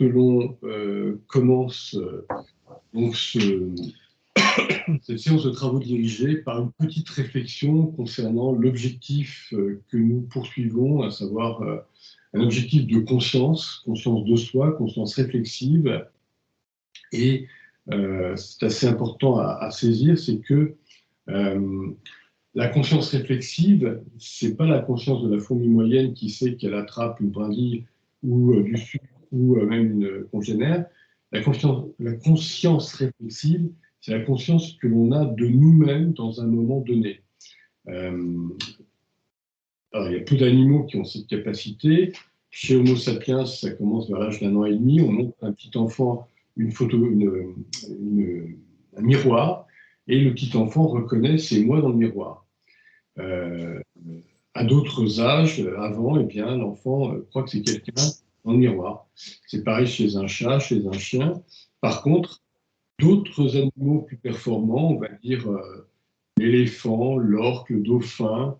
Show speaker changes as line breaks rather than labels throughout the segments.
que l'on commence donc cette séance de travaux dirigée par une petite réflexion concernant l'objectif que nous poursuivons, à savoir un objectif de conscience, conscience de soi, conscience réflexive. Et c'est assez important à saisir, c'est que la conscience réflexive, c'est pas la conscience de la fourmi moyenne qui sait qu'elle attrape une brindille ou du sucre ou même une congénère. La conscience réflexive, c'est la conscience que l'on a de nous-mêmes dans un moment donné. Alors, il y a peu d'animaux qui ont cette capacité. Chez Homo sapiens, ça commence vers l'âge d'1 an et demi. On montre à un petit enfant une photo, un miroir, et le petit enfant reconnaît c'est moi dans le miroir. À d'autres âges, avant, eh bien, l'enfant croit que c'est quelqu'un dans le miroir. C'est pareil chez un chat, chez un chien. Par contre, d'autres animaux plus performants, on va dire l'éléphant, l'orque, le dauphin,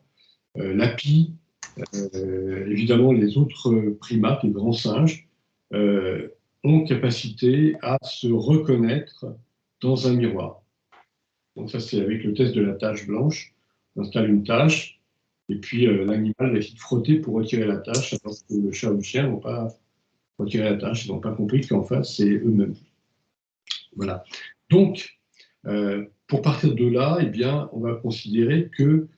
l'api, évidemment les autres primates, les grands singes, ont capacité à se reconnaître dans un miroir. Donc ça, c'est avec le test de la tache blanche. On installe une tache, et puis l'animal va essayer de frotter pour retirer la tache, alors que le chat ou le chien ne vont pas retirer la tache, ils n'ont pas compris qu'en face, c'est eux-mêmes. Voilà. Donc, pour partir de là, eh bien, on va considérer que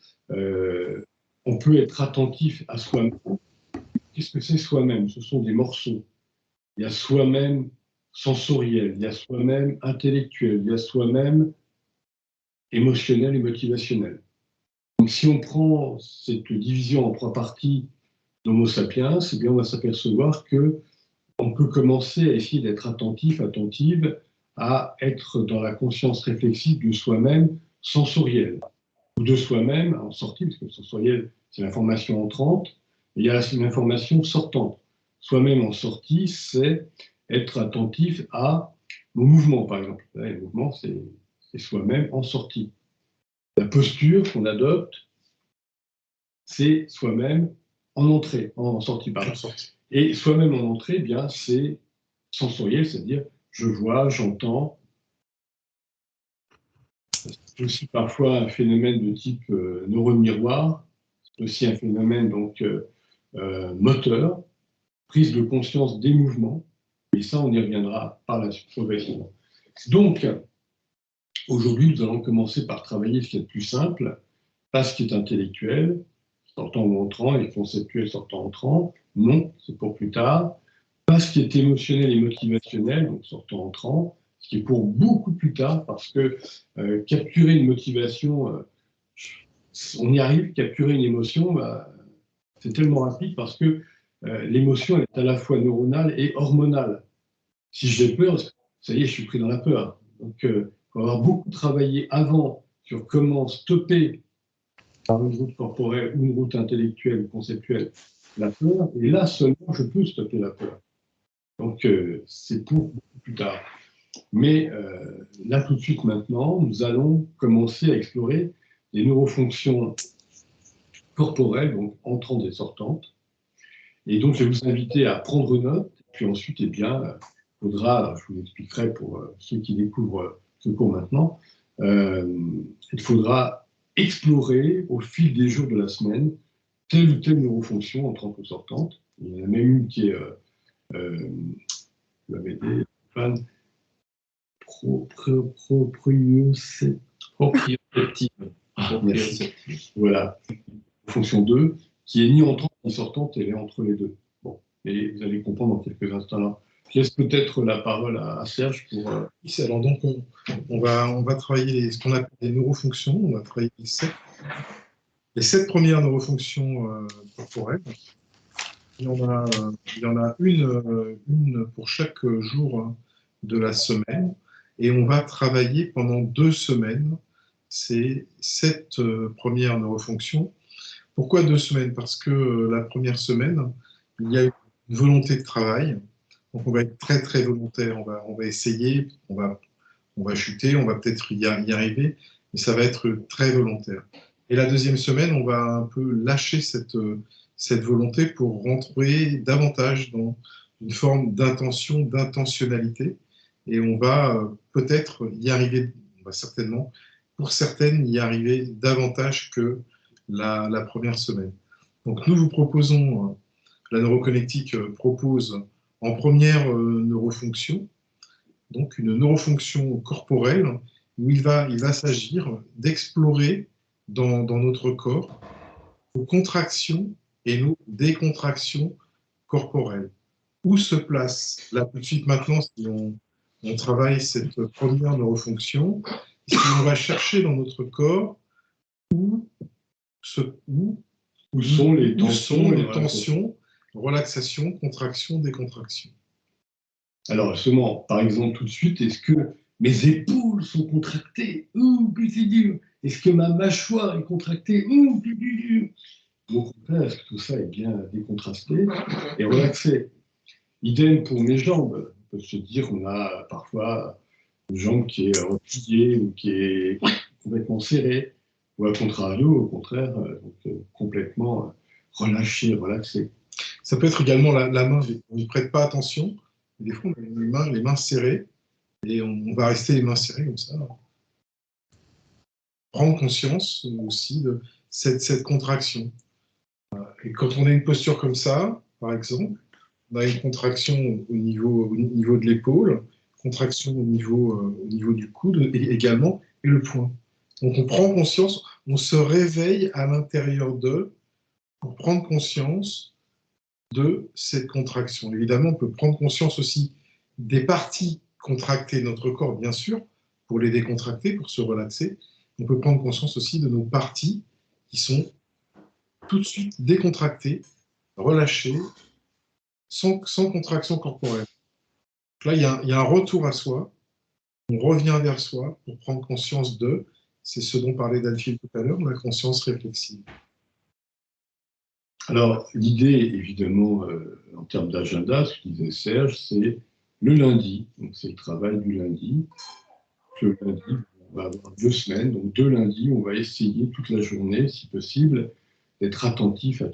on peut être attentif à soi-même. Qu'est-ce que c'est soi-même? Ce sont des morceaux. Il y a soi-même sensoriel, il y a soi-même intellectuel, il y a soi-même émotionnel et motivationnel. Donc, si on prend cette division en 3 parties d'Homo sapiens, eh bien, on va s'apercevoir que on peut commencer à essayer d'être attentif, attentive, à être dans la conscience réflexive de soi-même sensoriel, ou de soi-même en sortie, parce que le sensoriel, c'est l'information entrante, et il y a l'information sortante. Soi-même en sortie, c'est être attentif à nos mouvements, par exemple. Les mouvements, c'est soi-même en sortie. La posture qu'on adopte, c'est soi-même en entrée, en sortie, pardon. Et soi-même en entrée, eh bien, c'est sensoriel, c'est-à-dire je vois, j'entends. C'est aussi parfois un phénomène de type neurone miroir, c'est aussi un phénomène donc moteur, prise de conscience des mouvements, et ça on y reviendra par la suite progressivement. Donc, aujourd'hui nous allons commencer par travailler ce qui est le plus simple, pas ce qui est intellectuel, sortant ou entrant, et conceptuel sortant entrant, non, c'est pour plus tard. Pas ce qui est émotionnel et motivationnel, donc sortant entrant, ce qui est pour beaucoup plus tard, parce que capturer une motivation, on y arrive, capturer une émotion, bah, c'est tellement rapide parce que l'émotion est à la fois neuronale et hormonale. Si j'ai peur, ça y est, je suis pris dans la peur. Donc, il faut avoir beaucoup travaillé avant sur comment stopper par une route corporelle ou une route intellectuelle ou conceptuelle la peur, et là seulement je peux stopper la peur. Donc c'est pour beaucoup plus tard. Mais là tout de suite maintenant, nous allons commencer à explorer les neurofonctions corporelles, donc entrantes et sortantes. Et donc je vais vous inviter à prendre note, puis ensuite, eh bien, il faudra, je vous expliquerai pour ceux qui découvrent ce cours maintenant, il faudra explorer au fil des jours de la semaine telle ou telle neurofonction entrante ou sortante. Il y en a même une qui est vous l'avez dit, proprioceptive. Voilà, fonction 2, qui est ni entrante ni sortante, elle est entre les deux. Bon, et vous allez comprendre dans quelques instants là. Je laisse peut-être la parole à Serge pour.
Alors donc on va travailler ce qu'on appelle les neurofonctions. On va travailler les 7 premières neurofonctions corporelles. Il y en a une pour chaque jour de la semaine, et on va travailler pendant 2 semaines ces 7 premières neurofonctions. Pourquoi 2 semaines? Parce que la première semaine, il y a une volonté de travail, donc on va être très très volontaire, on va essayer, on va chuter, on va peut-être y arriver, mais ça va être très volontaire. Et la deuxième semaine, on va un peu lâcher cette volonté pour rentrer davantage une forme d'intention, d'intentionnalité, et on va peut-être y arriver, on va certainement, pour certaines, y arriver davantage que la première semaine. Donc nous vous proposons, la neuroconnectique propose en première neurofonction, donc une neurofonction corporelle, où il va s'agir d'explorer dans notre corps nos contractions et nos décontractions corporelles. Où se place, là tout de suite maintenant, si on travaille cette première neurofonction, si on va chercher dans notre corps où
sont les
tensions, relaxation, contraction, décontraction.
Alors, seulement, par exemple, tout de suite, est-ce que mes épaules sont contractées? Ouh, que c'est dur! Est-ce que ma mâchoire est contractée? Ouh, que c'est dur! Au contraire, est-ce que tout ça est bien décontrasté et relaxé? Idem pour mes jambes. On peut se dire qu'on a parfois une jambe qui est repliée ou qui est complètement serrée, ou à contrario, au contraire, complètement relâchée, relaxée.
Ça peut être également la main, on n'y prête pas attention, des fois on a les mains serrées, et on va rester les mains serrées comme ça. Prendre conscience aussi de cette contraction. Et quand on a une posture comme ça, par exemple, on a une contraction au niveau de l'épaule, contraction au niveau du coude également, et le poing. Donc on prend conscience, on se réveille à l'intérieur d'eux pour prendre conscience de cette contraction. Évidemment, on peut prendre conscience aussi des parties contractées de notre corps, bien sûr, pour les décontracter, pour se relaxer. On peut prendre conscience aussi de nos parties qui sont tout de suite décontractées, relâchées, sans contraction corporelle. Donc là, il y a un retour à soi, on revient vers soi pour prendre conscience de, c'est ce dont parlait Delphine tout à l'heure, la conscience réflexive.
Alors, l'idée, évidemment, en termes d'agenda, ce que disait Serge, c'est le lundi. Donc, c'est le travail du lundi. Le lundi, on va avoir 2 semaines. Donc, 2 lundis, on va essayer toute la journée, si possible, d'être attentive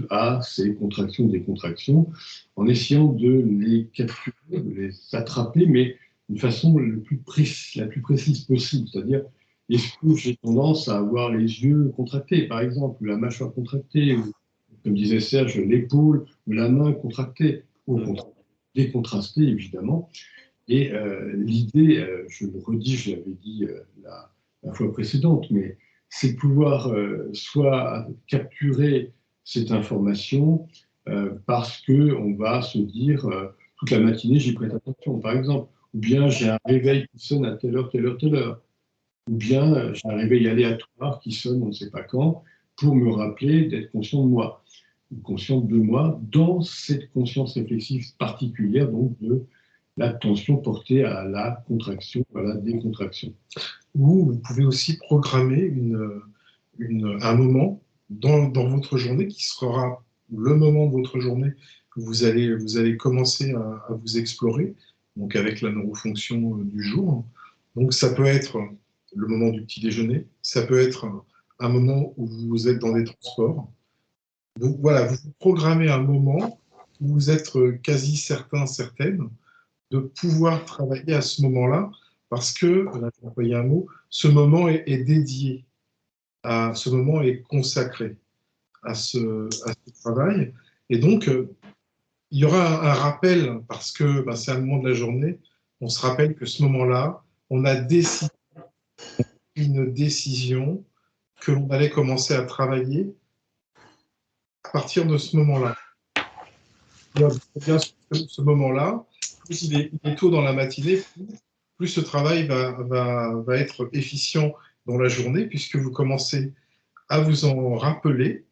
à ces contractions, décontractions, en essayant de les capturer, de les attraper, mais d'une façon la plus précise possible. C'est-à-dire, est-ce que j'ai tendance à avoir les yeux contractés, par exemple, ou la mâchoire contractée, ou, comme disait Serge, l'épaule ou la main contractée, ou décontrastée, évidemment. Et l'idée, je le redis, je l'avais dit la fois précédente, mais c'est de pouvoir soit capturer cette information parce qu'on va se dire toute la matinée, j'y prête attention, par exemple, ou bien j'ai un réveil qui sonne à telle heure, telle heure, telle heure, ou bien j'ai un réveil aléatoire qui sonne on ne sait pas quand, pour me rappeler d'être conscient de moi, ou conscient de moi, dans cette conscience réflexive particulière, donc de l'attention portée à la contraction, à la décontraction.
Ou vous pouvez aussi programmer un moment dans votre journée qui sera le moment de votre journée où vous allez commencer à vous explorer, donc avec la neurofonction du jour. Donc ça peut être le moment du petit déjeuner, ça peut être un moment où vous êtes dans des transports. Voilà, vous programmez un moment où vous êtes quasi certaine de pouvoir travailler à ce moment-là, parce que, là, je vais employer un mot, ce moment est dédié, ce moment est consacré à ce travail. Et donc, il y aura un rappel, parce que c'est un moment de la journée, on se rappelle que ce moment-là, on a décidé une décision que l'on allait commencer à travailler à partir de ce moment-là. Bien sûr, ce moment-là, plus il est tôt dans la matinée, plus ce travail va être efficient dans la journée, puisque vous commencez à vous en rappeler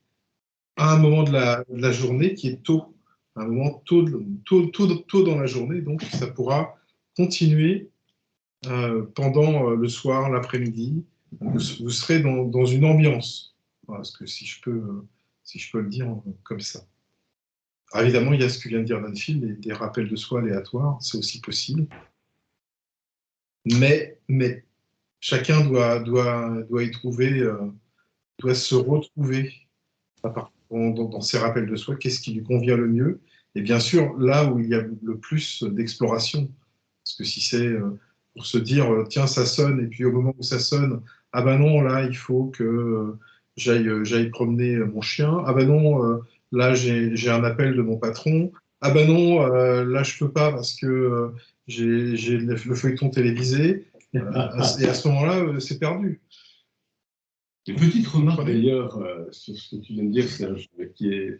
à un moment de la journée qui est tôt, un moment tôt dans la journée, donc ça pourra continuer pendant le soir, l'après-midi. Vous serez dans une ambiance, voilà, parce que si je peux le dire comme ça. Alors évidemment, il y a ce que vient de dire Danfield, des rappels de soi aléatoires, c'est aussi possible. Mais chacun doit y trouver, doit se retrouver dans ses rappels de soi, qu'est-ce qui lui convient le mieux, Et bien sûr, là où il y a le plus d'exploration, parce que si c'est pour se dire, tiens, ça sonne, et puis au moment où ça sonne, ah ben non, là, il faut que j'aille promener mon chien. Ah ben non, là, j'ai un appel de mon patron. Ah ben non, là, je peux pas parce que j'ai le feuilleton télévisé. Et à ce moment-là, c'est perdu.
Une petite remarque d'ailleurs sur ce que tu viens de dire, Serge, qui est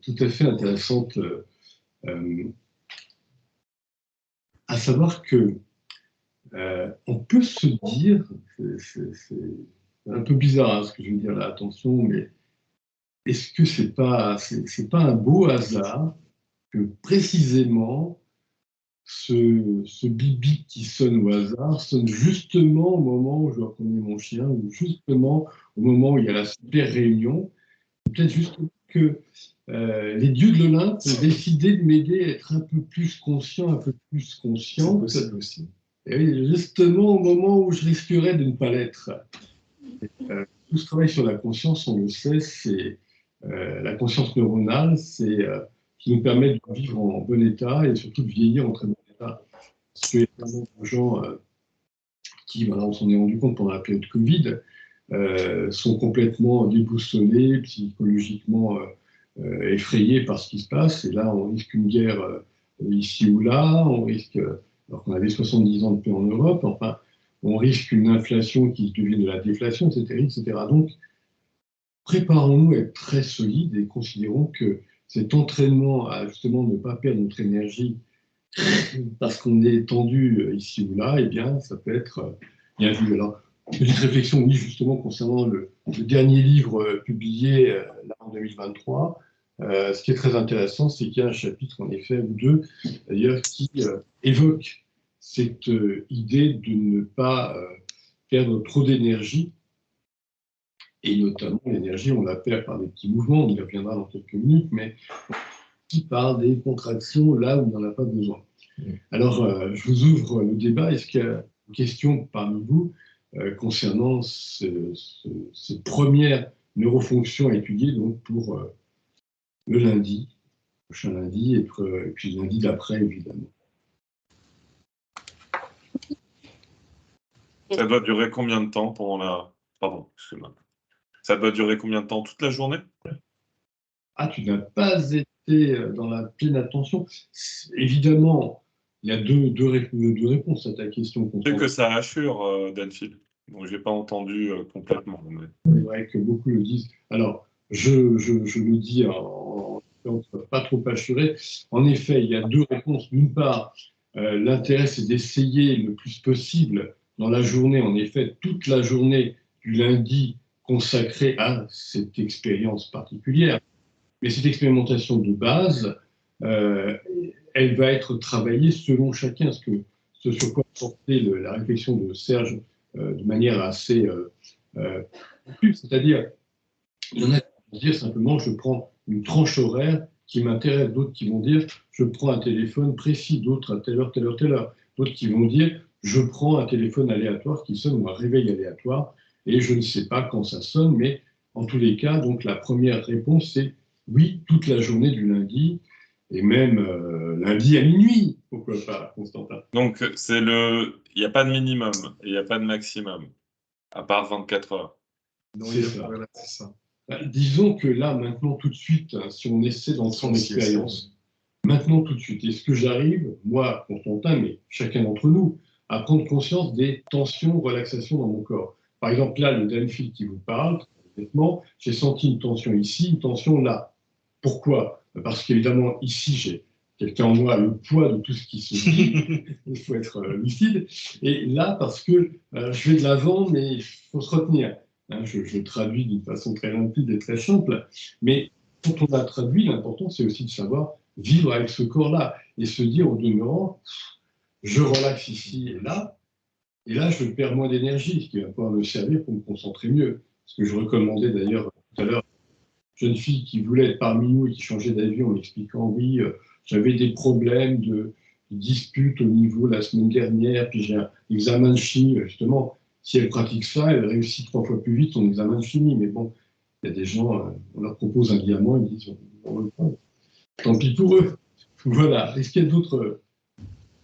tout à fait intéressante, à savoir que on peut se dire, c'est un peu bizarre hein, ce que je veux dire là, attention, mais est-ce que c'est pas un beau hasard que précisément ce bip-bip qui sonne au hasard sonne justement au moment où je dois promener mon chien, ou justement au moment où il y a la super réunion, peut-être juste que les dieux de l'Olympe ont décidé de m'aider à être un peu plus conscient, un peu plus conscient.
C'est possible aussi.
Et justement au moment où je risquerais de ne pas l'être. Tout ce travail sur la conscience, on le sait, c'est la conscience neuronale, c'est qui nous permet de vivre en bon état et surtout de vieillir en très bon état. Parce qu'il y a tellement de gens qui, voilà, on s'en est rendu compte pendant la période Covid, sont complètement déboussolés, psychologiquement effrayés par ce qui se passe. Et là, on risque une guerre ici ou là, on risque, alors qu'on avait 70 ans de paix en Europe, enfin, on risque une inflation qui devienne de la déflation, etc., etc. Donc, préparons-nous à être très solides et considérons que cet entraînement à justement ne pas perdre notre énergie parce qu'on est tendu ici ou là, eh bien, ça peut être bien vu. Alors, petite réflexion, oui, justement, concernant le dernier livre publié là, en 2023. Ce qui est très intéressant, c'est qu'il y a un chapitre, en effet, ou deux, d'ailleurs, qui évoque cette idée de ne pas perdre trop d'énergie, et notamment l'énergie, on la perd par des petits mouvements, on y reviendra dans quelques minutes, mais aussi par des contractions là où il n'y en a pas besoin. Alors, je vous ouvre le débat. Est-ce qu'il y a une question parmi vous concernant cette première neurofonction à étudier donc pour le lundi, le prochain lundi, et puis le lundi d'après, évidemment.
Ça doit durer combien de temps pendant la... Pardon, excuse-moi. Ça doit durer combien de temps? Toute la journée?
Ah, tu n'as pas été dans la pleine attention. Évidemment, il y a deux réponses à ta question.
Je sais que ça assure, Danfield. Donc, je n'ai pas entendu complètement. Mais...
C'est vrai que beaucoup le disent. Alors, je le dis en pas trop assuré. En effet, il y a deux réponses. D'une part, l'intérêt, c'est d'essayer le plus possible dans la journée, en effet, toute la journée du lundi consacrée à cette expérience particulière. Mais cette expérimentation de base, elle va être travaillée selon chacun. Ce sur quoi portait la réflexion de Serge de manière assez c'est-à-dire, il y en a qui vont dire simplement je prends une tranche horaire qui m'intéresse, d'autres qui vont dire je prends un téléphone précis, d'autres à telle heure, telle heure, telle heure, d'autres qui vont dire je prends un téléphone aléatoire qui sonne ou un réveil aléatoire et je ne sais pas quand ça sonne, mais en tous les cas, donc la première réponse c'est oui, toute la journée du lundi et même lundi à minuit, pourquoi pas, Constantin.
Donc, il n'y a pas de minimum et il n'y a pas de maximum, à part 24 heures.
C'est ça. Voilà, c'est ça. Disons que là, maintenant, tout de suite, hein, si on essaie dans son expérience, maintenant, tout de suite, est-ce que j'arrive, moi, Constantin, mais chacun d'entre nous, à prendre conscience des tensions, relaxations dans mon corps? Par exemple, là, le Danfield qui vous parle, honnêtement, j'ai senti une tension ici, une tension là. Pourquoi? Parce qu'évidemment, ici, j'ai quelqu'un en moi, le poids de tout ce qui se dit, il faut être lucide. Et là, parce que je vais de l'avant, mais il faut se retenir. Hein, je traduis d'une façon très limpide et très simple, mais quand on a traduit, l'important, c'est aussi de savoir vivre avec ce corps-là et se dire, au demeurant, je relaxe ici et là, je perds moins d'énergie, ce qui va pouvoir me servir pour me concentrer mieux. Ce que je recommandais d'ailleurs tout à l'heure, jeune fille qui voulait être parmi nous et qui changeait d'avis en m'expliquant, oui, j'avais des problèmes de disputes au niveau la semaine dernière, puis j'ai un examen de chimie, justement. Si elle pratique ça, elle réussit 3 fois plus vite son examen de chimie. Mais bon, il y a des gens, on leur propose un diamant, ils disent on le prend. Tant pis pour eux. Voilà. Est-ce qu'il y a d'autres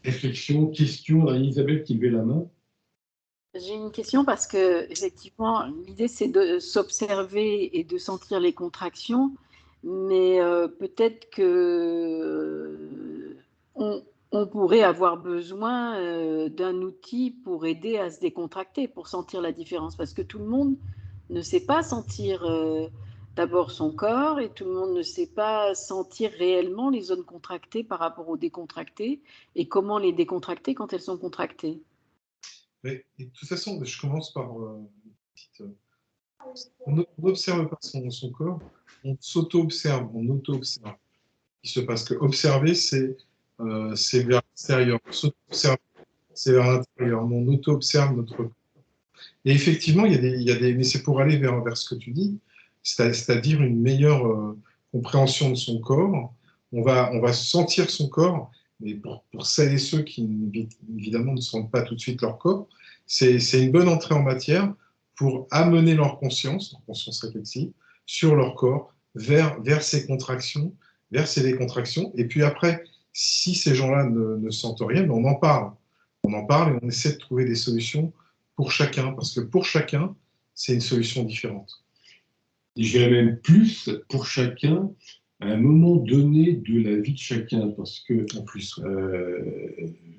réflexions, questions? Là, Isabelle qui levait la main.
J'ai une question parce que effectivement, l'idée c'est de s'observer et de sentir les contractions, mais peut-être que on pourrait avoir besoin d'un outil pour aider à se décontracter, pour sentir la différence, parce que tout le monde ne sait pas sentir d'abord son corps et tout le monde ne sait pas sentir réellement les zones contractées par rapport aux décontractées et comment les décontracter quand elles sont contractées.
Mais, de toute façon, je commence par une petite. On n'observe pas son corps, on s'auto-observe, on auto-observe. Il se passe que observer, c'est vers l'extérieur. S'auto-observer, c'est vers l'intérieur. On auto-observe notre corps. Et effectivement, mais c'est pour aller vers ce que tu dis, c'est-à-dire une meilleure compréhension de son corps. On va sentir son corps, mais pour celles et ceux qui, évidemment, ne sentent pas tout de suite leur corps, c'est une bonne entrée en matière pour amener leur conscience réflexive, sur leur corps, vers ces contractions, vers ces décontractions. Et puis après, si ces gens-là ne sentent rien, on en parle. On en parle et on essaie de trouver des solutions pour chacun, parce que pour chacun, c'est une solution différente.
Je dirais même plus pour chacun, à un moment donné de la vie de chacun, parce que
En plus,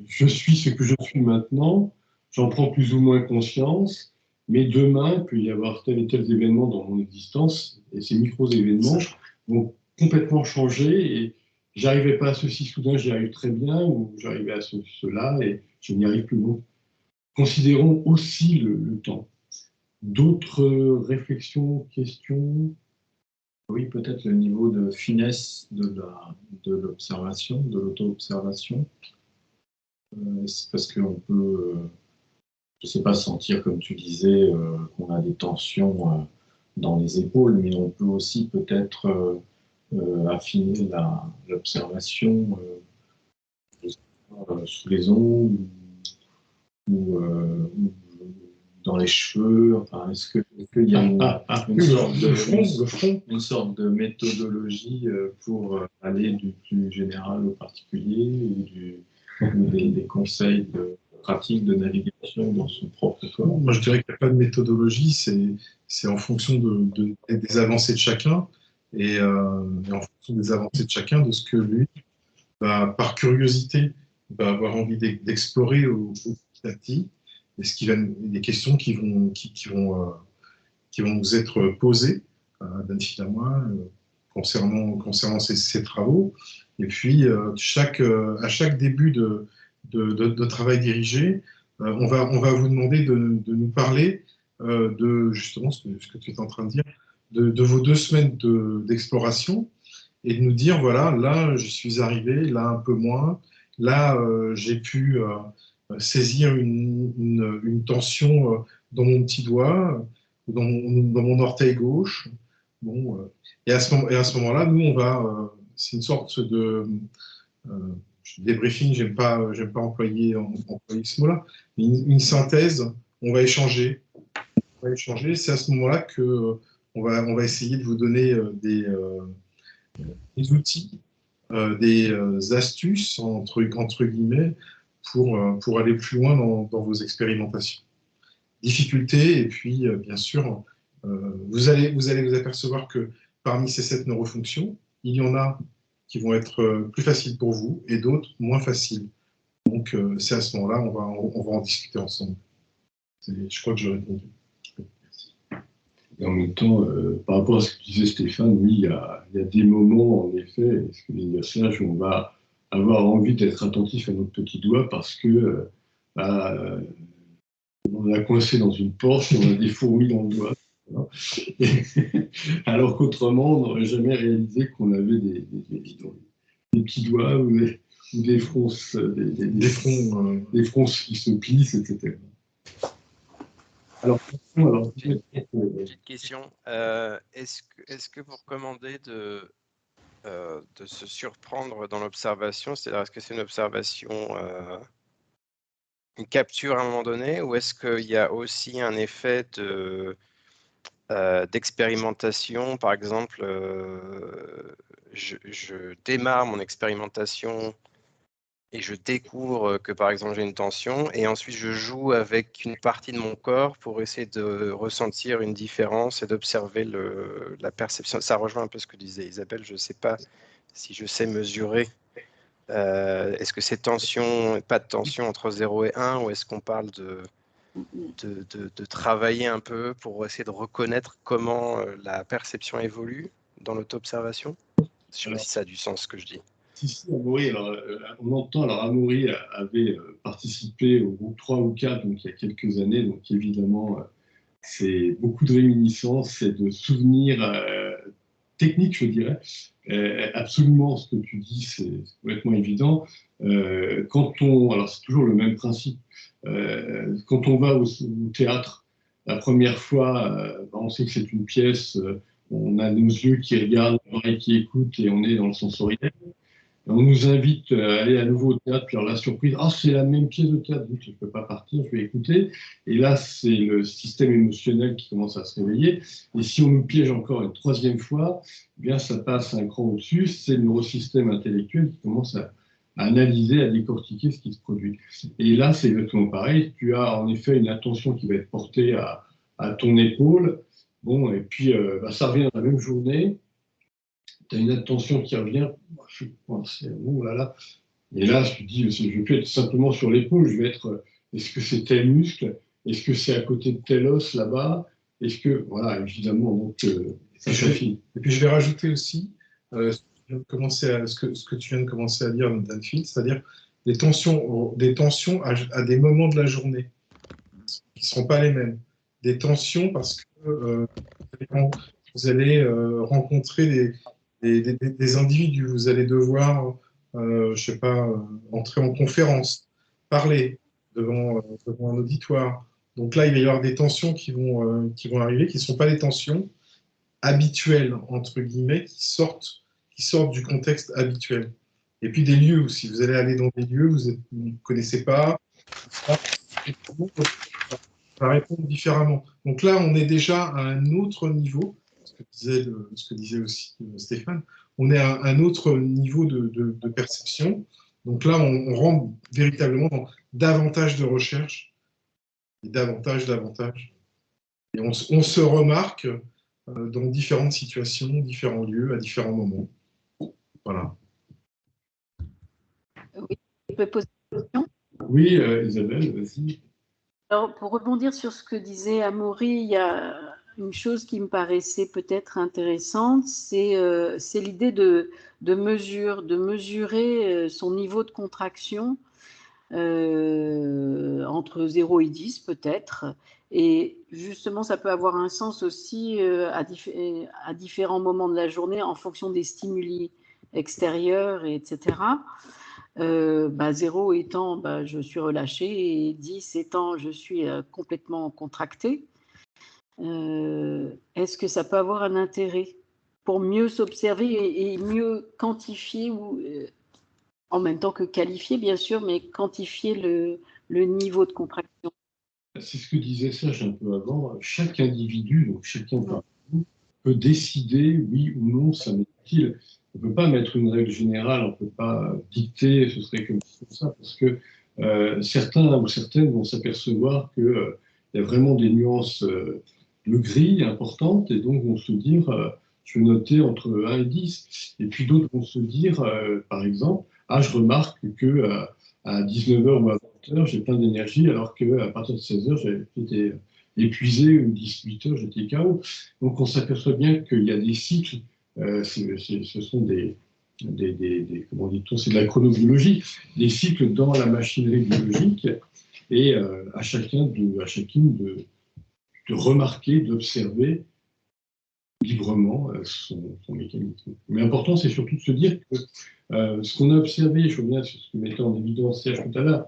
je suis ce que je suis maintenant, j'en prends plus ou moins conscience, mais demain, il peut y avoir tel et tel événement dans mon existence, et ces micro-événements vont complètement changer, et j'arrivais pas à ceci, soudain j'y arrive très bien, ou j'arrivais à cela, et je n'y arrive plus. Donc, considérons aussi le temps. D'autres réflexions, questions?
Oui, peut-être le niveau de finesse de l'observation, de l'auto-observation. C'est parce qu'on peut, je ne sais pas, sentir, comme tu disais, qu'on a des tensions dans les épaules, mais on peut aussi peut-être affiner l'observation sous les ongles ou dans les cheveux. Enfin, est-ce qu'il y a une sorte de méthodologie pour aller du plus général au particulier, ou des conseils de pratique de navigation dans son propre corps?
moi, je dirais qu'il n'y a pas de méthodologie, c'est en fonction des avancées de chacun et en fonction des avancées de chacun, de ce que lui, par curiosité, va avoir envie d'explorer au petit à petit, et des questions qui vont nous être posées, d'un fil à moi, concernant ces travaux. Et puis, à chaque début de travail dirigé, on va vous demander de nous parler de justement ce que tu es en train de dire, de vos 2 semaines d'exploration, et de nous dire, voilà, là, j'y suis arrivé, là, un peu moins, là, j'ai pu saisir une tension dans mon petit doigt, dans mon orteil gauche. Bon, et à ce moment-là, nous, c'est une sorte de débriefing, j'aime pas employer ce mot-là, mais une synthèse, on va échanger. C'est à ce moment-là que on va essayer de vous donner des outils, des astuces, entre guillemets, pour aller plus loin dans vos expérimentations. Difficultés, et puis, bien sûr, vous allez vous apercevoir que parmi ces 7 neurofonctions, il y en a qui vont être plus faciles pour vous et d'autres moins faciles. Donc, c'est à ce moment-là, on va en discuter ensemble. Je crois que j'ai répondu.
Et en même temps, par rapport à ce que disait Stéphane, oui, il y a des moments, en effet, ce que dit Serge, où on va avoir envie d'être attentif à notre petit doigt parce que on a coincé dans une porte, on a des fourmis dans le doigt. Alors qu'autrement, on n'aurait jamais réalisé qu'on avait des petits doigts ou des fronces, des fronces qui se plissent, etc. Alors,
petite question. Est-ce que vous recommandez de se surprendre dans l'observation? C'est-à-dire, est-ce que c'est une observation, une capture à un moment donné, ou est-ce qu'il y a aussi un effet d'expérimentation. Par exemple, je démarre mon expérimentation et je découvre que, par exemple, j'ai une tension, et ensuite je joue avec une partie de mon corps pour essayer de ressentir une différence et d'observer la perception. Ça rejoint un peu ce que disait Isabelle. Je ne sais pas si je sais mesurer. Est-ce que c'est tension, pas de tension entre 0 et 1, ou est-ce qu'on parle de travailler un peu pour essayer de reconnaître comment la perception évolue dans l'auto-observation? Je ne sais pas si ça a du sens ce que je dis.
Si, Amaury, alors, on entend, alors Amaury avait participé au groupe 3 ou 4, donc il y a quelques années, donc évidemment, c'est beaucoup de réminiscences et de souvenirs techniques, je dirais. Absolument, ce que tu dis, c'est complètement évident. Alors c'est toujours le même principe. Quand on va au théâtre, la première fois, on sait que c'est une pièce, on a nos yeux qui regardent, l'oreille qui écoute, et on est dans le sensoriel. On nous invite à aller à nouveau au théâtre, puis alors la surprise, c'est la même pièce de théâtre, donc je ne peux pas partir, je vais écouter. Et là, c'est le système émotionnel qui commence à se réveiller. Et si on nous piège encore une troisième fois, eh bien ça passe un cran au-dessus, c'est le neurosystème intellectuel qui commence à analyser, à décortiquer ce qui se produit. Et là, c'est exactement pareil. Tu as en effet une attention qui va être portée à ton épaule. Bon, et puis ça revient dans la même journée. Tu as une attention qui revient, je pense, oh là là. Et là, je me dis, je ne vais plus être simplement sur l'épaule, je vais être, est-ce que c'est tel muscle? Est-ce que c'est à côté de tel os là-bas? Est-ce que, voilà, évidemment, donc, ça suffit.
Et puis, je vais rajouter aussi ce que tu viens de commencer à dire, Danfield, c'est-à-dire des tensions à des moments de la journée qui ne seront pas les mêmes. Des tensions parce que vous allez rencontrer des individus, vous allez devoir, je sais pas, entrer en conférence, parler devant un auditoire. Donc là, il va y avoir des tensions qui vont arriver, qui ne sont pas des tensions habituelles, entre guillemets, qui sortent du contexte habituel. Et puis des lieux aussi. Vous allez aller dans des lieux vous ne connaissez pas, ça va répondre différemment. Donc là, on est déjà à un autre niveau. Ce que disait aussi Stéphane, on est à un autre niveau de perception. Donc là, on rentre véritablement dans davantage de recherche, et davantage. Et on se remarque dans différentes situations, différents lieux, à différents moments. Voilà.
Oui, je peux poser une question?
Oui, Isabelle, vas-y.
Alors, pour rebondir sur ce que disait Amaury, il y a une chose qui me paraissait peut-être intéressante, c'est l'idée de mesurer son niveau de contraction entre 0 et 10 peut-être. Et justement, ça peut avoir un sens aussi à différents moments de la journée en fonction des stimuli extérieurs, etc. 0 étant je suis relâchée, et 10 étant je suis complètement contractée. Est-ce que ça peut avoir un intérêt pour mieux s'observer et mieux quantifier, ou en même temps que qualifier bien sûr, mais quantifier le niveau de contraction?
C'est ce que disait Serge un peu avant. Chaque individu, donc chacun parmi nous, peut décider oui ou non ça m'est-il. On ne peut pas mettre une règle générale, on ne peut pas dicter, ce serait comme ça, parce que certains ou certaines vont s'apercevoir qu'il y a vraiment des nuances de gris importantes, et donc vont se dire, je vais noter entre 1 et 10. Et puis d'autres vont se dire, par exemple, je remarque que à 19h ou à 20h, j'ai plein d'énergie, alors qu'à partir de 16h, j'étais épuisé, ou 18h, j'étais KO. Donc on s'aperçoit bien qu'il y a des cycles. Ce sont comment dit-on, c'est de la chronobiologie, des cycles dans la machinerie biologique, et à chacune de remarquer, d'observer librement son mécanisme. Mais l'important, c'est surtout de se dire que ce qu'on a observé, je reviens sur ce que mettait en évidence Serge tout à l'heure,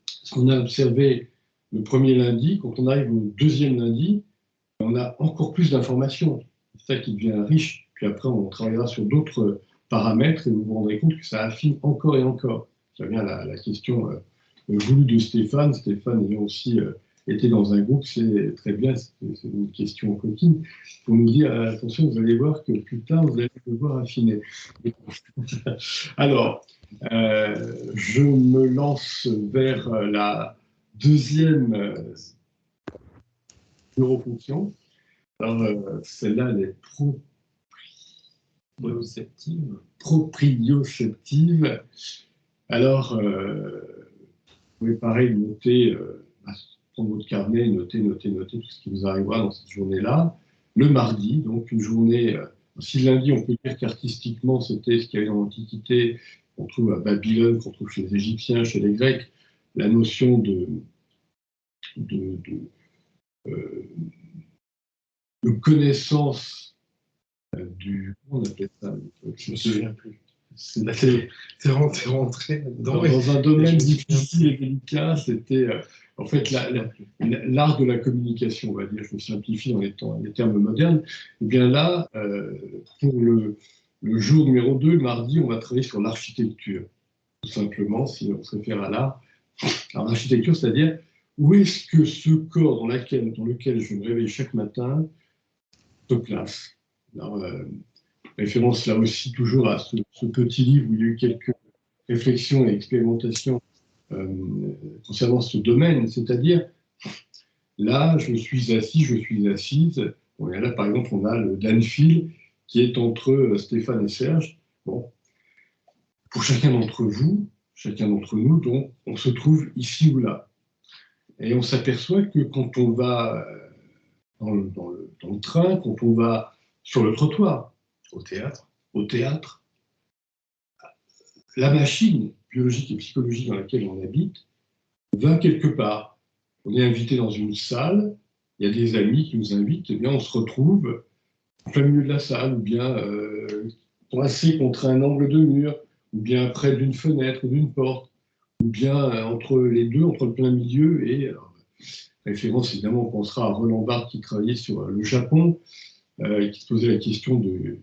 ce qu'on a observé le premier lundi, quand on arrive au deuxième lundi, on a encore plus d'informations. C'est ça qui devient riche. Puis après, on travaillera sur d'autres paramètres et vous vous rendrez compte que ça affine encore et encore. Ça vient à la question voulue de Stéphane ayant aussi été dans un groupe, c'est très bien, c'est une question coquine, pour nous dire, attention, vous allez voir que plus tard, vous allez devoir affiner. Alors, je me lance vers la deuxième neurofonction. Alors, celle-là, elle est proprioceptive. Alors, vous pouvez pareil noter, prendre votre carnet, noter tout ce qui vous arrivera dans cette journée-là. Le mardi, donc une journée, si lundi, on peut dire qu'artistiquement, c'était ce qu'il y avait dans l'Antiquité, qu'on trouve à Babylone, qu'on trouve chez les Égyptiens, chez les Grecs, la notion de connaissance du... Comment on appelle ça?
Je me souviens plus.
C'est
rentré
dans un domaine difficile et délicat, c'était en fait l'art de la communication, on va dire, je me simplifie dans les termes modernes. Et bien là, pour le jour numéro 2, le mardi, on va travailler sur l'architecture, tout simplement, si on se réfère à l'art. Alors l'architecture, c'est-à-dire où est-ce que ce corps dans lequel je me réveille chaque matin se place. Alors, référence là aussi toujours à ce petit livre où il y a eu quelques réflexions et expérimentations concernant ce domaine, c'est-à-dire là, je suis assise. Bon, et là, par exemple, on a le Danfil qui est entre Stéphane et Serge. Bon, pour chacun d'entre vous, chacun d'entre nous, donc, on se trouve ici ou là. Et on s'aperçoit que quand on va dans le train, quand on va sur le trottoir, au théâtre, la machine biologique et psychologique dans laquelle on habite va quelque part. On est invité dans une salle, il y a des amis qui nous invitent, et bien on se retrouve en plein milieu de la salle, ou bien coincé contre un angle de mur, ou bien près d'une fenêtre ou d'une porte, ou bien entre les deux, entre le plein milieu et... référence, évidemment, on pensera à Roland Barthes qui travaillait sur le Japon, qui se posait la question de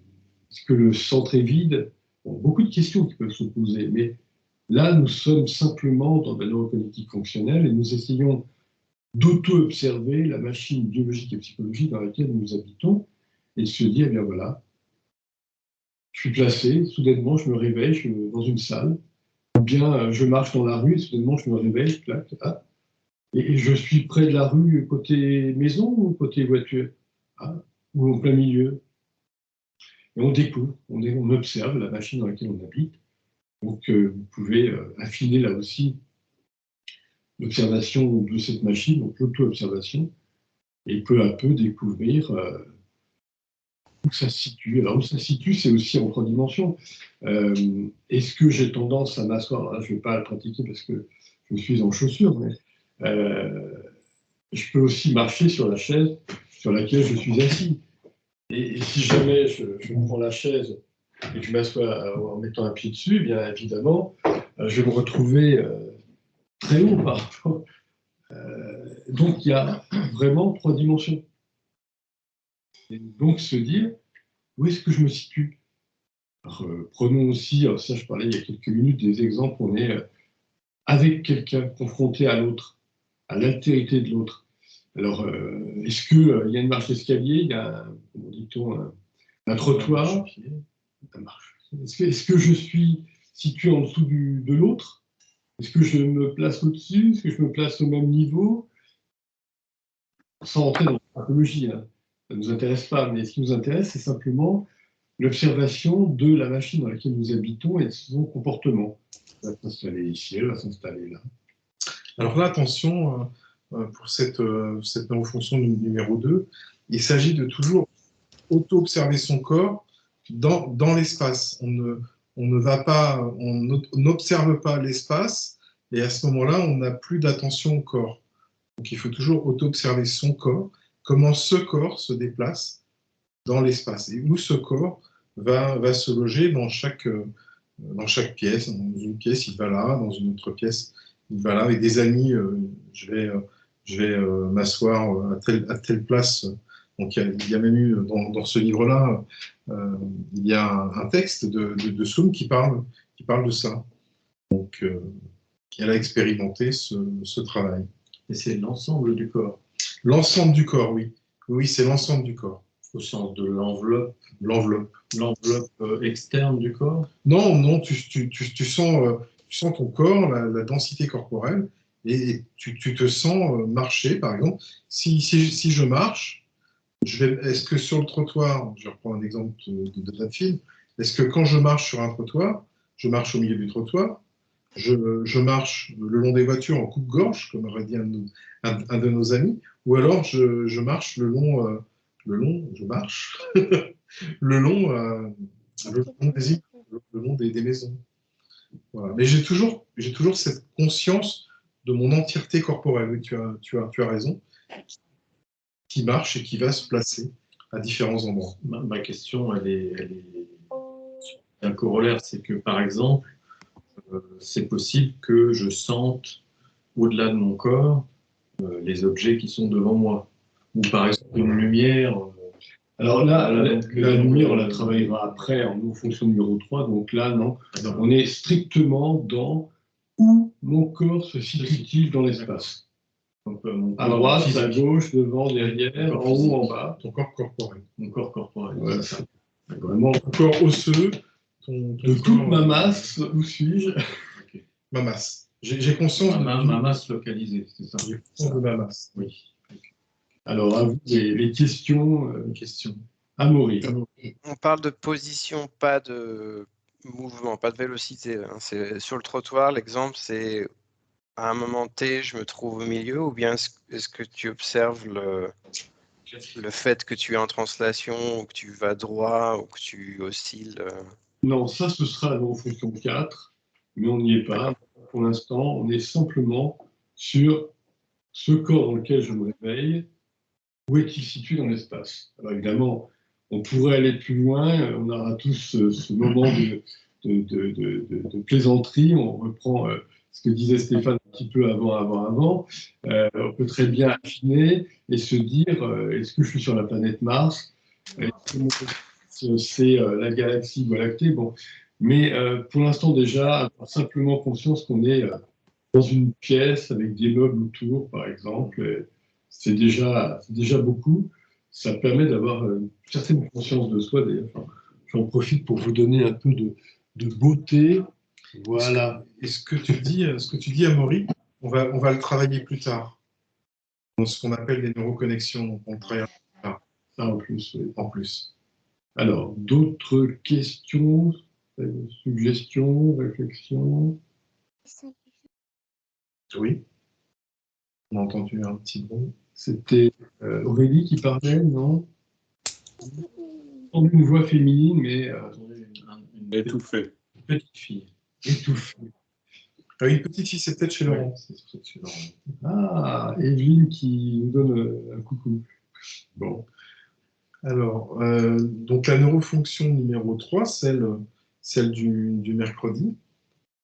est-ce que le centre est vide? Bon, beaucoup de questions qui peuvent se poser, mais là, nous sommes simplement dans la neurocognitive fonctionnelle et nous essayons d'auto-observer la machine biologique et psychologique dans laquelle nous habitons et de se dire, eh bien voilà, je suis placé, soudainement, je me réveille, je suis dans une salle, ou bien je marche dans la rue et soudainement, je me réveille, clac, là, et je suis près de la rue côté maison ou côté voiture, ou en plein milieu. Et on découvre, on observe la machine dans laquelle on habite. Donc vous pouvez affiner là aussi l'observation de cette machine, donc l'auto-observation, et peu à peu découvrir où ça se situe. Alors où ça se situe, c'est aussi en 3 dimensions. Est-ce que j'ai tendance à m'asseoir? Je ne vais pas le pratiquer parce que je suis en chaussures, mais je peux aussi marcher sur la chaise sur laquelle je suis assis. Et si jamais je prends la chaise et que je m'assois en mettant un pied dessus, eh bien évidemment, je vais me retrouver très haut par rapport. Donc il y a vraiment 3 dimensions. Et donc se dire, où est-ce que je me situe? Alors, prenons aussi, ça je parlais il y a quelques minutes, des exemples où on est avec quelqu'un, confronté à l'autre, à l'altérité de l'autre. Alors, est-ce qu'il y a une marche d'escalier, il y a, comment dit-on, un trottoir? Est-ce que je suis situé en dessous de l'autre? Est-ce que je me place au-dessus? Est-ce que je me place au même niveau? Sans rentrer dans la pathologie, hein. Ça ne nous intéresse pas, mais ce qui nous intéresse, c'est simplement l'observation de la machine dans laquelle nous habitons et de son comportement. Elle va s'installer ici, elle va s'installer là.
Alors là, attention, pour cette neurofonction numéro 2, il s'agit de toujours auto-observer son corps dans l'espace. On n'observe pas l'espace, et à ce moment-là, on n'a plus d'attention au corps. Donc il faut toujours auto-observer son corps, comment ce corps se déplace dans l'espace, et où ce corps va se loger dans chaque pièce. Dans une pièce, il va là, dans une autre pièce, il va là. Avec des amis, je vais m'asseoir à telle place. Donc il y a même eu, dans ce livre-là, il y a un texte de Soum qui parle de ça. Donc, elle a expérimenté ce travail.
Et c'est l'ensemble du corps,
L'ensemble du corps, oui. Oui, c'est l'ensemble du corps.
au sens de l'enveloppe,
L'enveloppe.
externe du corps.
Non, non, tu sens ton corps, la densité corporelle, et tu te sens marcher, par exemple. Si je marche, est-ce que sur le trottoir, je reprends un exemple de notre film, est-ce que quand je marche sur un trottoir, je marche au milieu du trottoir, je marche le long des voitures en coupe-gorge, comme aurait dit un de nos amis, ou alors je marche je marche le long, le long des îles, le long des maisons. Voilà. Mais j'ai toujours cette conscience de mon entièreté corporelle. Oui, tu as raison, qui marche et qui va se placer à différents endroits.
Ma question, elle est un corollaire, c'est que par exemple, c'est possible que je sente au-delà de mon corps les objets qui sont devant moi. Ou par exemple une lumière.
Alors là,
Donc,
la lumière, on la travaillera après en fonction numéro 3. Donc là, non. On est strictement dans où mon corps se situe dans l'espace.
Donc, mon
À
corps
droite,
physique,
à gauche, devant, derrière, en haut, en bas.
Ton corps corporel.
mon corps corporel.
Voilà.
c'est ça.
Vraiment,
Ton corps osseux. Ton
de
corps,
toute ma masse, où suis-je?
ma masse. J'ai conscience
Ma masse localisée, c'est ça.
j'ai conscience de ma masse.
Oui.
Alors, à vous, les questions.
Question.
Amaury.
On parle de position, pas de mouvement, pas de vélocité, hein. C'est sur le trottoir, l'exemple, c'est à un moment T, je me trouve au milieu, ou bien est-ce que tu observes le fait que tu es en translation, ou que tu vas droit, ou que tu oscilles
Non, ça, ce sera la fonction 4, mais on n'y est pas. Pour l'instant, on est simplement sur ce corps dans lequel je me réveille, où est-il situé dans l'espace. Alors évidemment, on pourrait aller plus loin, on aura tous ce moment de plaisanterie, on reprend ce que disait Stéphane un petit peu avant. On peut très bien affiner et se dire, est-ce que je suis sur la planète Mars? C'est la galaxie Voie lactée. Bon. Mais pour l'instant déjà, avoir simplement conscience qu'on est dans une pièce avec des meubles autour, par exemple, c'est déjà beaucoup. Ça permet d'avoir une certaine conscience de soi, d'ailleurs. Enfin, j'en profite pour vous donner un peu de beauté. Voilà.
Et ce que tu dis, Amaury, on va le travailler plus tard. Dans ce qu'on appelle les neuroconnexions. Donc on travaille
Ça en plus. Oui.
en plus.
Alors, d'autres questions, suggestions, réflexions?
Oui. On a entendu un petit bruit.
C'était Aurélie qui parlait, non? Entendu une voix féminine, mais
Une étouffée.
Petite fille.
étouffée.
Une petite fille, c'est peut-être chez Laurent.
Ouais, c'est peut-être chez Laurent.
Ah, Evelyne qui nous donne un coucou. Bon.
Alors, donc la neurofonction numéro 3, celle du mercredi,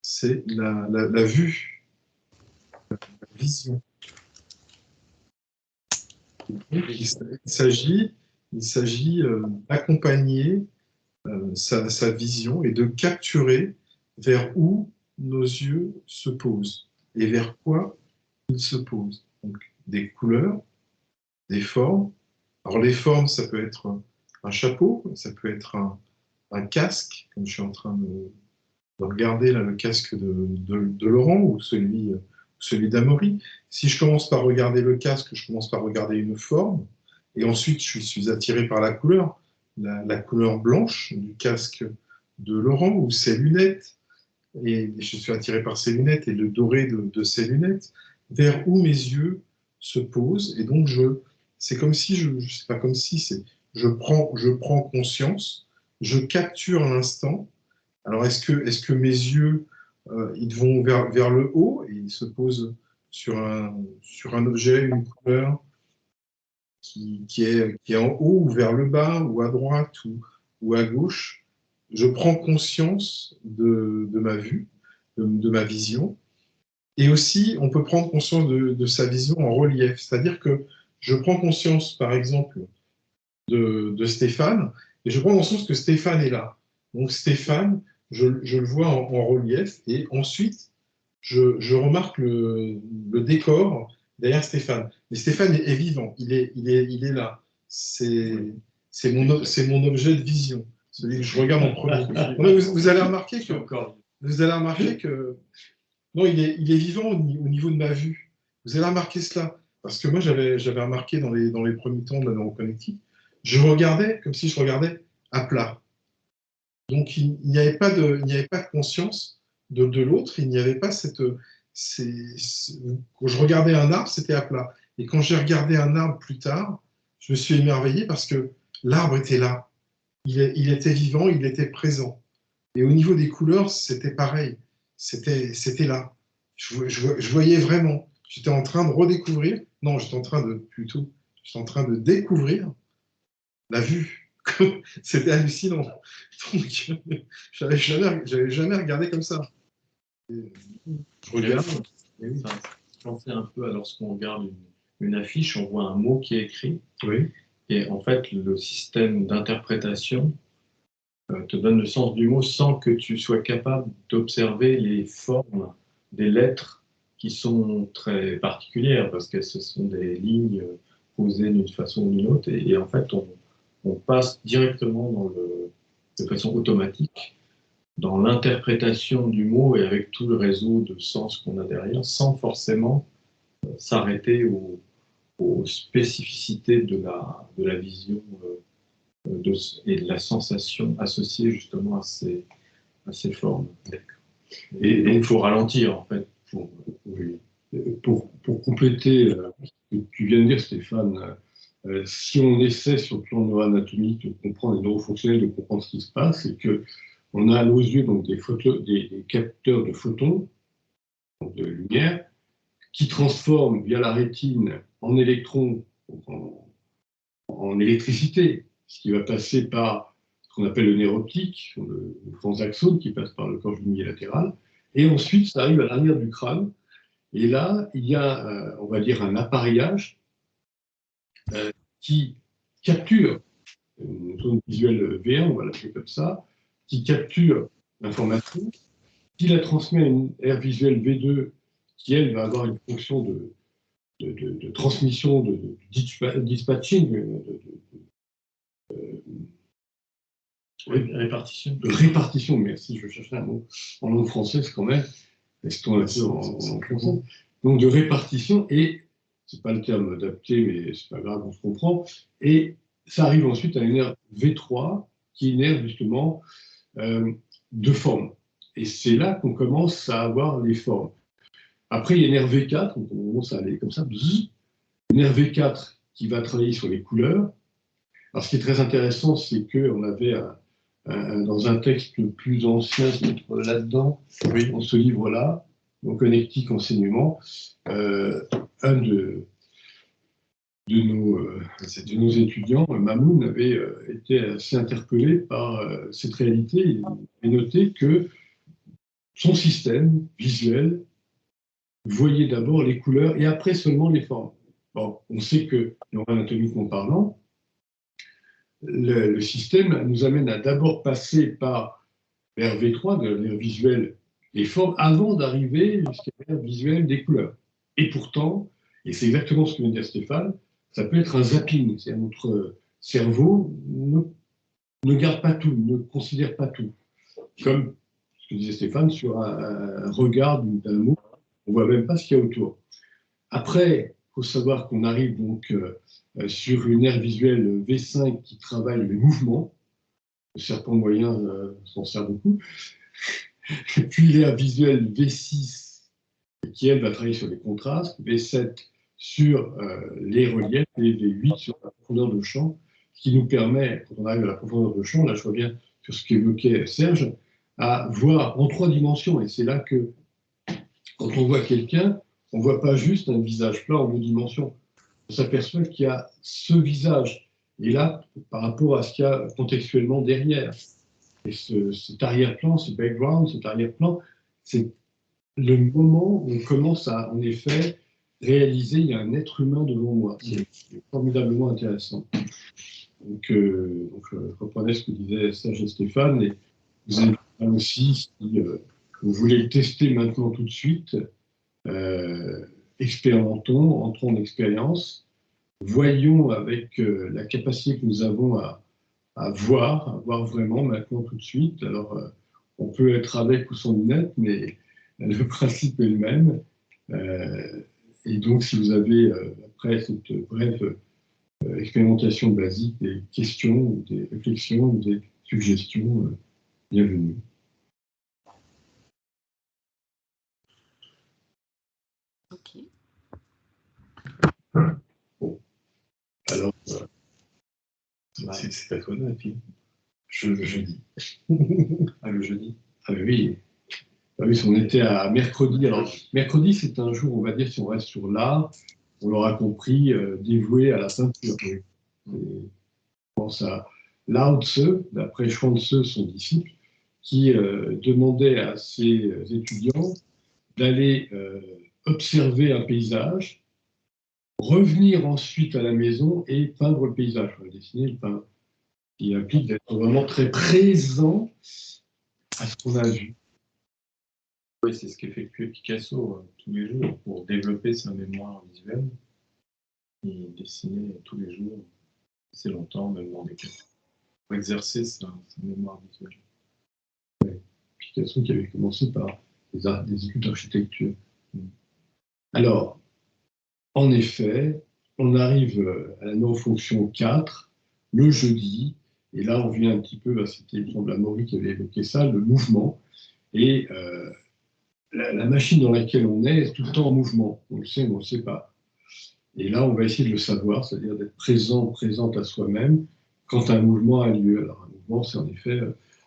c'est la vue, la vision. Il s'agit d'accompagner sa vision et de capturer vers où nos yeux se posent et vers quoi ils se posent. Donc, des couleurs, des formes. Alors, les formes, ça peut être un chapeau, ça peut être un casque, comme je suis en train de regarder là, le casque de Laurent ou celui d'Amaury. Si je commence par regarder le casque, je commence par regarder une forme, et ensuite je suis attiré par la couleur, la couleur blanche du casque de Laurent ou ses lunettes, et je suis attiré par ses lunettes et le doré de ses lunettes, vers où mes yeux se posent, et donc c'est comme si, c'est pas comme si, je prends conscience, je capture l'instant. Alors, est-ce que mes yeux, ils vont vers le haut et ils se posent sur un objet, une couleur qui est en haut ou vers le bas ou à droite ou à gauche? Je prends conscience de ma vue, de ma vision. Et aussi, on peut prendre conscience de sa vision en relief. C'est-à-dire que je prends conscience, par exemple, de Stéphane, et je prends conscience que Stéphane est là. Donc Stéphane, je le vois en relief, et ensuite, je remarque le décor derrière Stéphane. Mais Stéphane est vivant, il est là. C'est mon objet de vision, celui que je regarde en premier. Vous allez remarquer que non, il est vivant au niveau de ma vue. Vous allez remarquer cela. Parce que moi, j'avais remarqué dans les premiers temps de la neuroconnectique, je regardais comme si je regardais à plat. Donc, il n'y avait pas de conscience de l'autre, il n'y avait pas quand je regardais un arbre, c'était à plat. Et quand j'ai regardé un arbre plus tard, je me suis émerveillé parce que l'arbre était là. Il était vivant, il était présent. Et au niveau des couleurs, c'était pareil. C'était là. Je voyais vraiment. J'étais en train de redécouvrir. Non, j'étais en train de découvrir la vue. C'était hallucinant. Donc, j'avais jamais regardé comme ça.
Je regarde. Ça me pensait un peu à lorsqu'on regarde une affiche, on voit un mot qui est écrit.
Oui.
Et en fait, le système d'interprétation te donne le sens du mot sans que tu sois capable d'observer les formes des lettres qui sont très particulières, parce que ce sont des lignes posées d'une façon ou d'une autre. Et en fait, on passe directement de façon automatique dans l'interprétation du mot et avec tout le réseau de sens qu'on a derrière, sans forcément s'arrêter aux spécificités de la vision et de la sensation associée justement à ces formes. Et donc, il faut ralentir, en fait.
Pour compléter ce que tu viens de dire, Stéphane, si on essaie sur le plan neuroanatomique de comprendre les neurofonctionnels, de comprendre ce qui se passe, c'est qu'on a à nos yeux donc, des capteurs de photons, donc de lumière, qui transforment via la rétine en électrons, en électricité, ce qui va passer par ce qu'on appelle le nerf optique, le transaxone qui passe par le corps unilatéral, et ensuite ça arrive à l'arrière du crâne, et là il y a, on va dire, un appareillage qui capture une zone visuelle V1, on va l'appeler comme ça, qui capture l'information, qui la transmet à une aire visuelle V2, qui elle va avoir une fonction de transmission, de dispatching, répartition, merci, je cherchais un mot en langue française quand même, restons là-dessus en français. Donc de répartition, et c'est pas le terme adapté, mais c'est pas grave, on se comprend, et ça arrive ensuite à une aire V3, qui est une aire justement de forme. Et c'est là qu'on commence à avoir les formes. Après, il y a une aire V4, donc on commence à aller comme ça, une aire V4 qui va travailler sur les couleurs. Alors, ce qui est très intéressant, c'est qu'on avait dans un texte plus ancien, là-dedans, oui, dans ce livre-là, donc Connectique Enseignement, un de nos étudiants, Mamoun, avait été assez interpellé par cette réalité et noté que son système visuel voyait d'abord les couleurs et après seulement les formes. Bon, on sait que, neuroanatomiquement parlant, le système nous amène à d'abord passer par l'aire V3, de l'aire visuelle des formes, avant d'arriver jusqu'à l'aire visuelle des couleurs. Et pourtant, et c'est exactement ce que vient de dire Stéphane, ça peut être un zapping, c'est-à-dire notre cerveau ne garde pas tout, ne considère pas tout. Comme ce que disait Stéphane, sur un regard d'un mot, on ne voit même pas ce qu'il y a autour. Après, il faut savoir qu'on arrive donc sur une aire visuelle V5 qui travaille les mouvements. Le serpent moyen s'en sert beaucoup. Puis l'aire visuelle V6 qui, elle, va travailler sur les contrastes. V7 sur les reliefs et V8 sur la profondeur de champ, ce qui nous permet, quand on arrive à la profondeur de champ, là je reviens sur ce qu'évoquait Serge, à voir en 3 dimensions. Et c'est là que, quand on voit quelqu'un, on ne voit pas juste un visage plat en 2 dimensions. On s'aperçoit qu'il y a ce visage. Et là, par rapport à ce qu'il y a contextuellement derrière. Et cet arrière-plan, ce background, cet arrière-plan, c'est le moment où on commence à, en effet, réaliser qu'il y a un être humain devant moi. C'est formidablement intéressant. Donc je reprenais ce que disaient Serge et Stéphane. Et vous avez aussi, si vous voulez le tester maintenant tout de suite, expérimentons, entrons en expérience, voyons avec la capacité que nous avons à voir vraiment maintenant tout de suite. Alors, on peut être avec ou sans lunettes, mais le principe est le même. Et donc, si vous avez, après cette brève expérimentation basique, des questions, ou des réflexions, ou des suggestions, bienvenue.
Ok.
Bon. Alors,
C'est à toi, Nafi.
le jeudi.
Ah, le jeudi.
Ah oui. Ah oui, si on était à mercredi. Alors, mercredi, c'est un jour, on va dire, si on reste sur l'art, on l'aura compris, dévoué à la peinture. Oui. Et je pense à Lao Tse, d'après Chuang-Tzu, son disciple, qui demandait à ses étudiants d'aller observer un paysage, revenir ensuite à la maison et peindre le paysage, dessiner, le peindre, qui implique d'être vraiment très présent à ce qu'on a vu.
Oui, c'est ce qu'effectuait Picasso tous les jours pour développer sa mémoire visuelle. Il dessinait tous les jours, assez longtemps, même dans des cafés, pour exercer sa mémoire visuelle.
Ouais. Picasso qui avait commencé par des études d'architecture. Alors, en effet, on arrive à la neurofonction 4, le jeudi, et là on vient un petit peu, c'était, il me semble, Amaury qui avait évoqué ça, le mouvement, et la machine dans laquelle on est tout le temps en mouvement, on le sait, mais on ne le sait pas. Et là, on va essayer de le savoir, c'est-à-dire d'être présente à soi-même quand un mouvement a lieu. Alors, un mouvement, c'est en effet,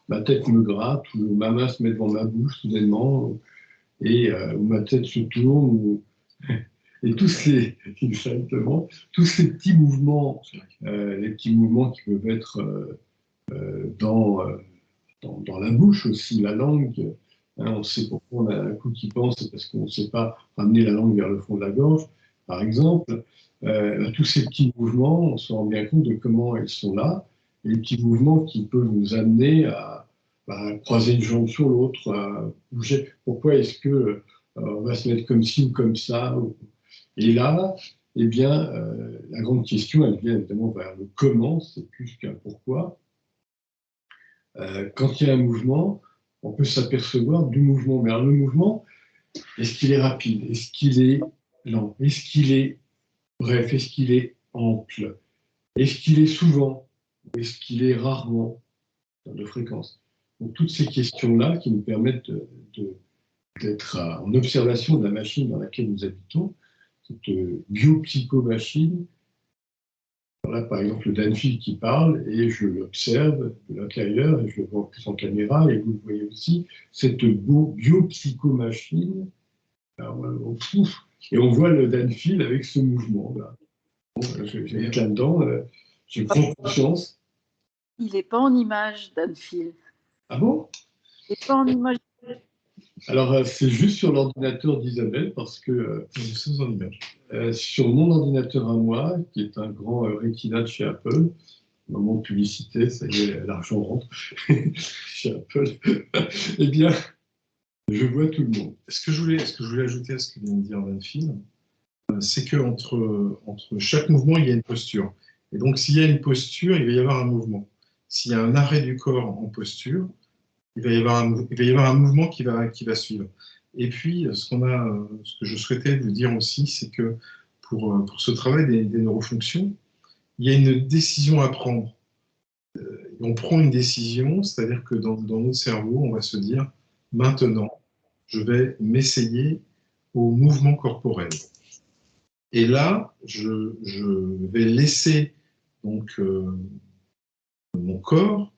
ma tête me gratte, ou ma main se met devant ma bouche soudainement, et où ma tête se tourne, et tous ces, exactement, tous ces petits mouvements, les petits mouvements qui peuvent être dans la bouche aussi, la langue. Hein, on sait pourquoi on a un coup qui pense, c'est parce qu'on ne sait pas ramener la langue vers le fond de la gorge, par exemple. Tous ces petits mouvements, on se rend bien compte de comment ils sont là, et les petits mouvements qui peuvent nous amener à croiser une jambe sur l'autre, à bouger. Pourquoi est-ce que on va se mettre comme ci ou comme ça Et là, eh bien, la grande question, elle vient évidemment vers le comment, c'est plus qu'un pourquoi. Quand il y a un mouvement, on peut s'apercevoir du mouvement. Mais alors, le mouvement, est-ce qu'il est rapide? Est-ce qu'il est lent? Est-ce qu'il est bref? Est-ce qu'il est ample? Est-ce qu'il est souvent? Ou est-ce qu'il est rarement de fréquence? Donc, toutes ces questions-là qui nous permettent d'être en observation de la machine dans laquelle nous habitons, cette biopsychomachine. Là, par exemple, le Danfield qui parle, et je l'observe de l'intérieur, et je le vois plus en caméra, et vous le voyez aussi, cette biopsychomachine. Et on voit le Danfield avec ce mouvement. Là. Bon, je vais mettre là-dedans, je prends conscience.
Il n'est pas en image, Danfield.
Ah bon?
Il n'est pas en image.
Alors, c'est juste sur l'ordinateur d'Isabelle, parce que
Sans image.
sur mon ordinateur à moi, qui est un grand Retina de chez Apple, moment de publicité, ça y est, l'argent rentre chez Apple, eh bien, je vois tout le monde.
Ce que je voulais ajouter à ce que vient de dire Danfield, c'est qu'entre chaque mouvement, il y a une posture. Et donc, s'il y a une posture, il va y avoir un mouvement. S'il y a un arrêt du corps en posture, il va y avoir un mouvement qui va suivre. Et puis, ce que je souhaitais vous dire aussi, c'est que pour ce travail des neurofonctions, il y a une décision à prendre. On prend une décision, c'est-à-dire que dans notre cerveau, on va se dire, maintenant, je vais m'essayer au mouvement corporel. Et là, je vais laisser donc mon corps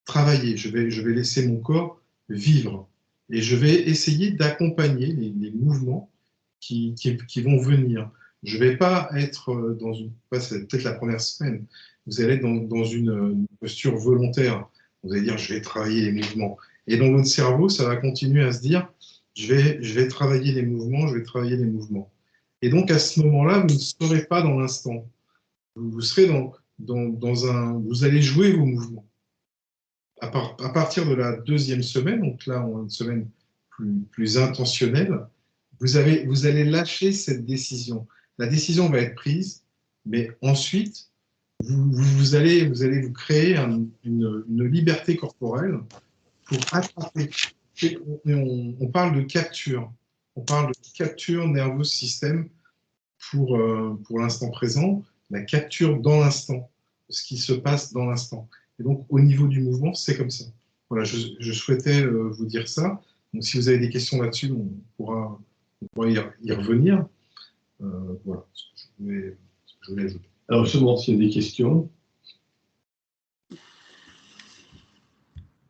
travailler. Je vais laisser mon corps vivre. Et je vais essayer d'accompagner les mouvements qui vont venir. Je ne vais pas être dans une... C'est peut-être la première semaine. Vous allez être dans une posture volontaire. Vous allez dire, je vais travailler les mouvements. Et dans votre cerveau, ça va continuer à se dire, je vais travailler les mouvements, je vais travailler les mouvements. Et donc, à ce moment-là, vous ne serez pas dans l'instant. Vous serez dans un... Vous allez jouer vos mouvements. À partir de la deuxième semaine, donc là, on a une semaine plus intentionnelle, vous allez lâcher cette décision. La décision va être prise, mais ensuite, vous allez vous créer une liberté corporelle pour attraper. On parle de capture. On parle de capture nerveux système pour l'instant présent, la capture dans l'instant, ce qui se passe dans l'instant. Et donc, au niveau du mouvement, c'est comme ça. Voilà, je souhaitais vous dire ça. Donc, si vous avez des questions là-dessus, on pourra y revenir. Voilà ce que je voulais ajouter.
Alors, justement, s'il y a des questions.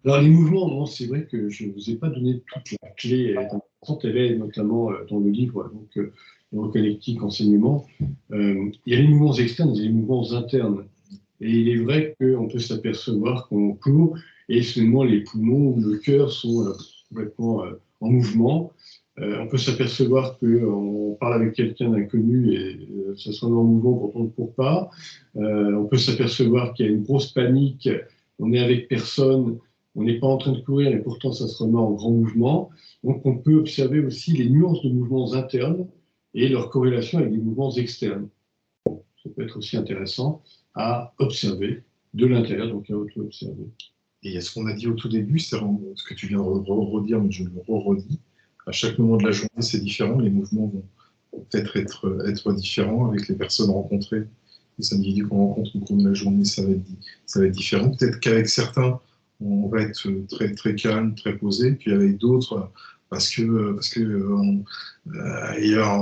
Alors, les mouvements, non, c'est vrai que je ne vous ai pas donné toute la clé. Elle est notamment dans le livre, donc, Neurocanectique, enseignement. Il y a les mouvements externes et les mouvements internes. Et il est vrai qu'on peut s'apercevoir qu'on court et seulement les poumons ou le cœur sont complètement en mouvement. On peut s'apercevoir qu'on parle avec quelqu'un d'inconnu et ça se remet en mouvement quand on ne court pas. On peut s'apercevoir qu'il y a une grosse panique, on est avec personne, on n'est pas en train de courir et pourtant ça se remet en grand mouvement. Donc on peut observer aussi les nuances de mouvements internes et leur corrélation avec des mouvements externes. Bon, ça peut être aussi intéressant à observer de l'intérieur, donc à auto-observer.
Et il y a ce qu'on a dit au tout début, c'est ce que tu viens de redire, mais je le redis. À chaque moment de la journée, c'est différent. Les mouvements vont peut-être être différents avec les personnes rencontrées, les individus qu'on rencontre au cours de la journée, ça va être différent. Peut-être qu'avec certains, on va être très, très calme, très posé, puis avec d'autres, parce que il y a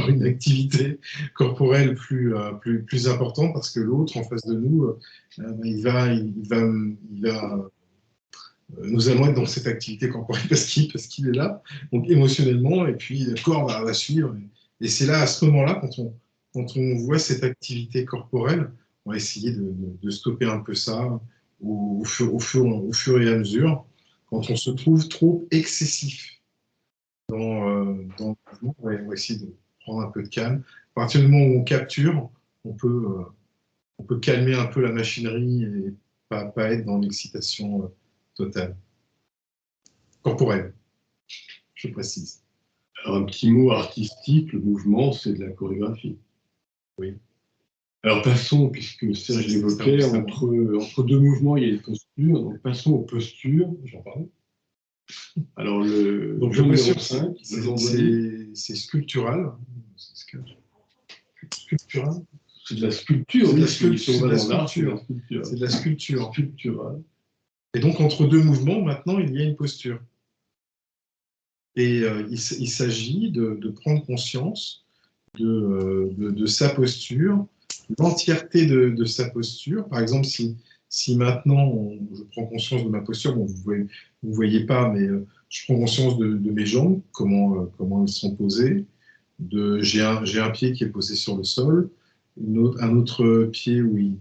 une activité corporelle plus importante, parce que l'autre en face de nous, nous allons être dans cette activité corporelle parce qu'il est là, donc émotionnellement, et puis le corps va suivre. Et c'est là, à ce moment-là, quand on voit cette activité corporelle, on va essayer de stopper un peu ça au fur et à mesure. Quand on se trouve trop excessif dans le mouvement, on va essayer de prendre un peu de calme. À partir du moment où on capture, on peut calmer un peu la machinerie et pas être dans l'excitation totale. Corporelle, je précise.
Alors, un petit mot artistique, le mouvement, c'est de la chorégraphie.
Oui.
Alors, passons, puisque Serge l'évoquait, entre deux mouvements, il y a une posture. Donc, passons aux postures. J'en parle. Alors,
donc,
jour numéro
5, c'est sculptural. Sculptural.
C'est de la sculpture.
C'est de la sculpture. C'est de la sculpture.
Sculpturale.
Et donc, entre deux mouvements, maintenant, il y a une posture. Et il s'agit de prendre conscience de sa posture, l'entièreté de sa posture. Par exemple, si maintenant je prends conscience de ma posture, bon, vous ne voyez pas, mais je prends conscience de mes jambes, comment elles sont posées. J'ai un pied qui est posé sur le sol, un autre pied où il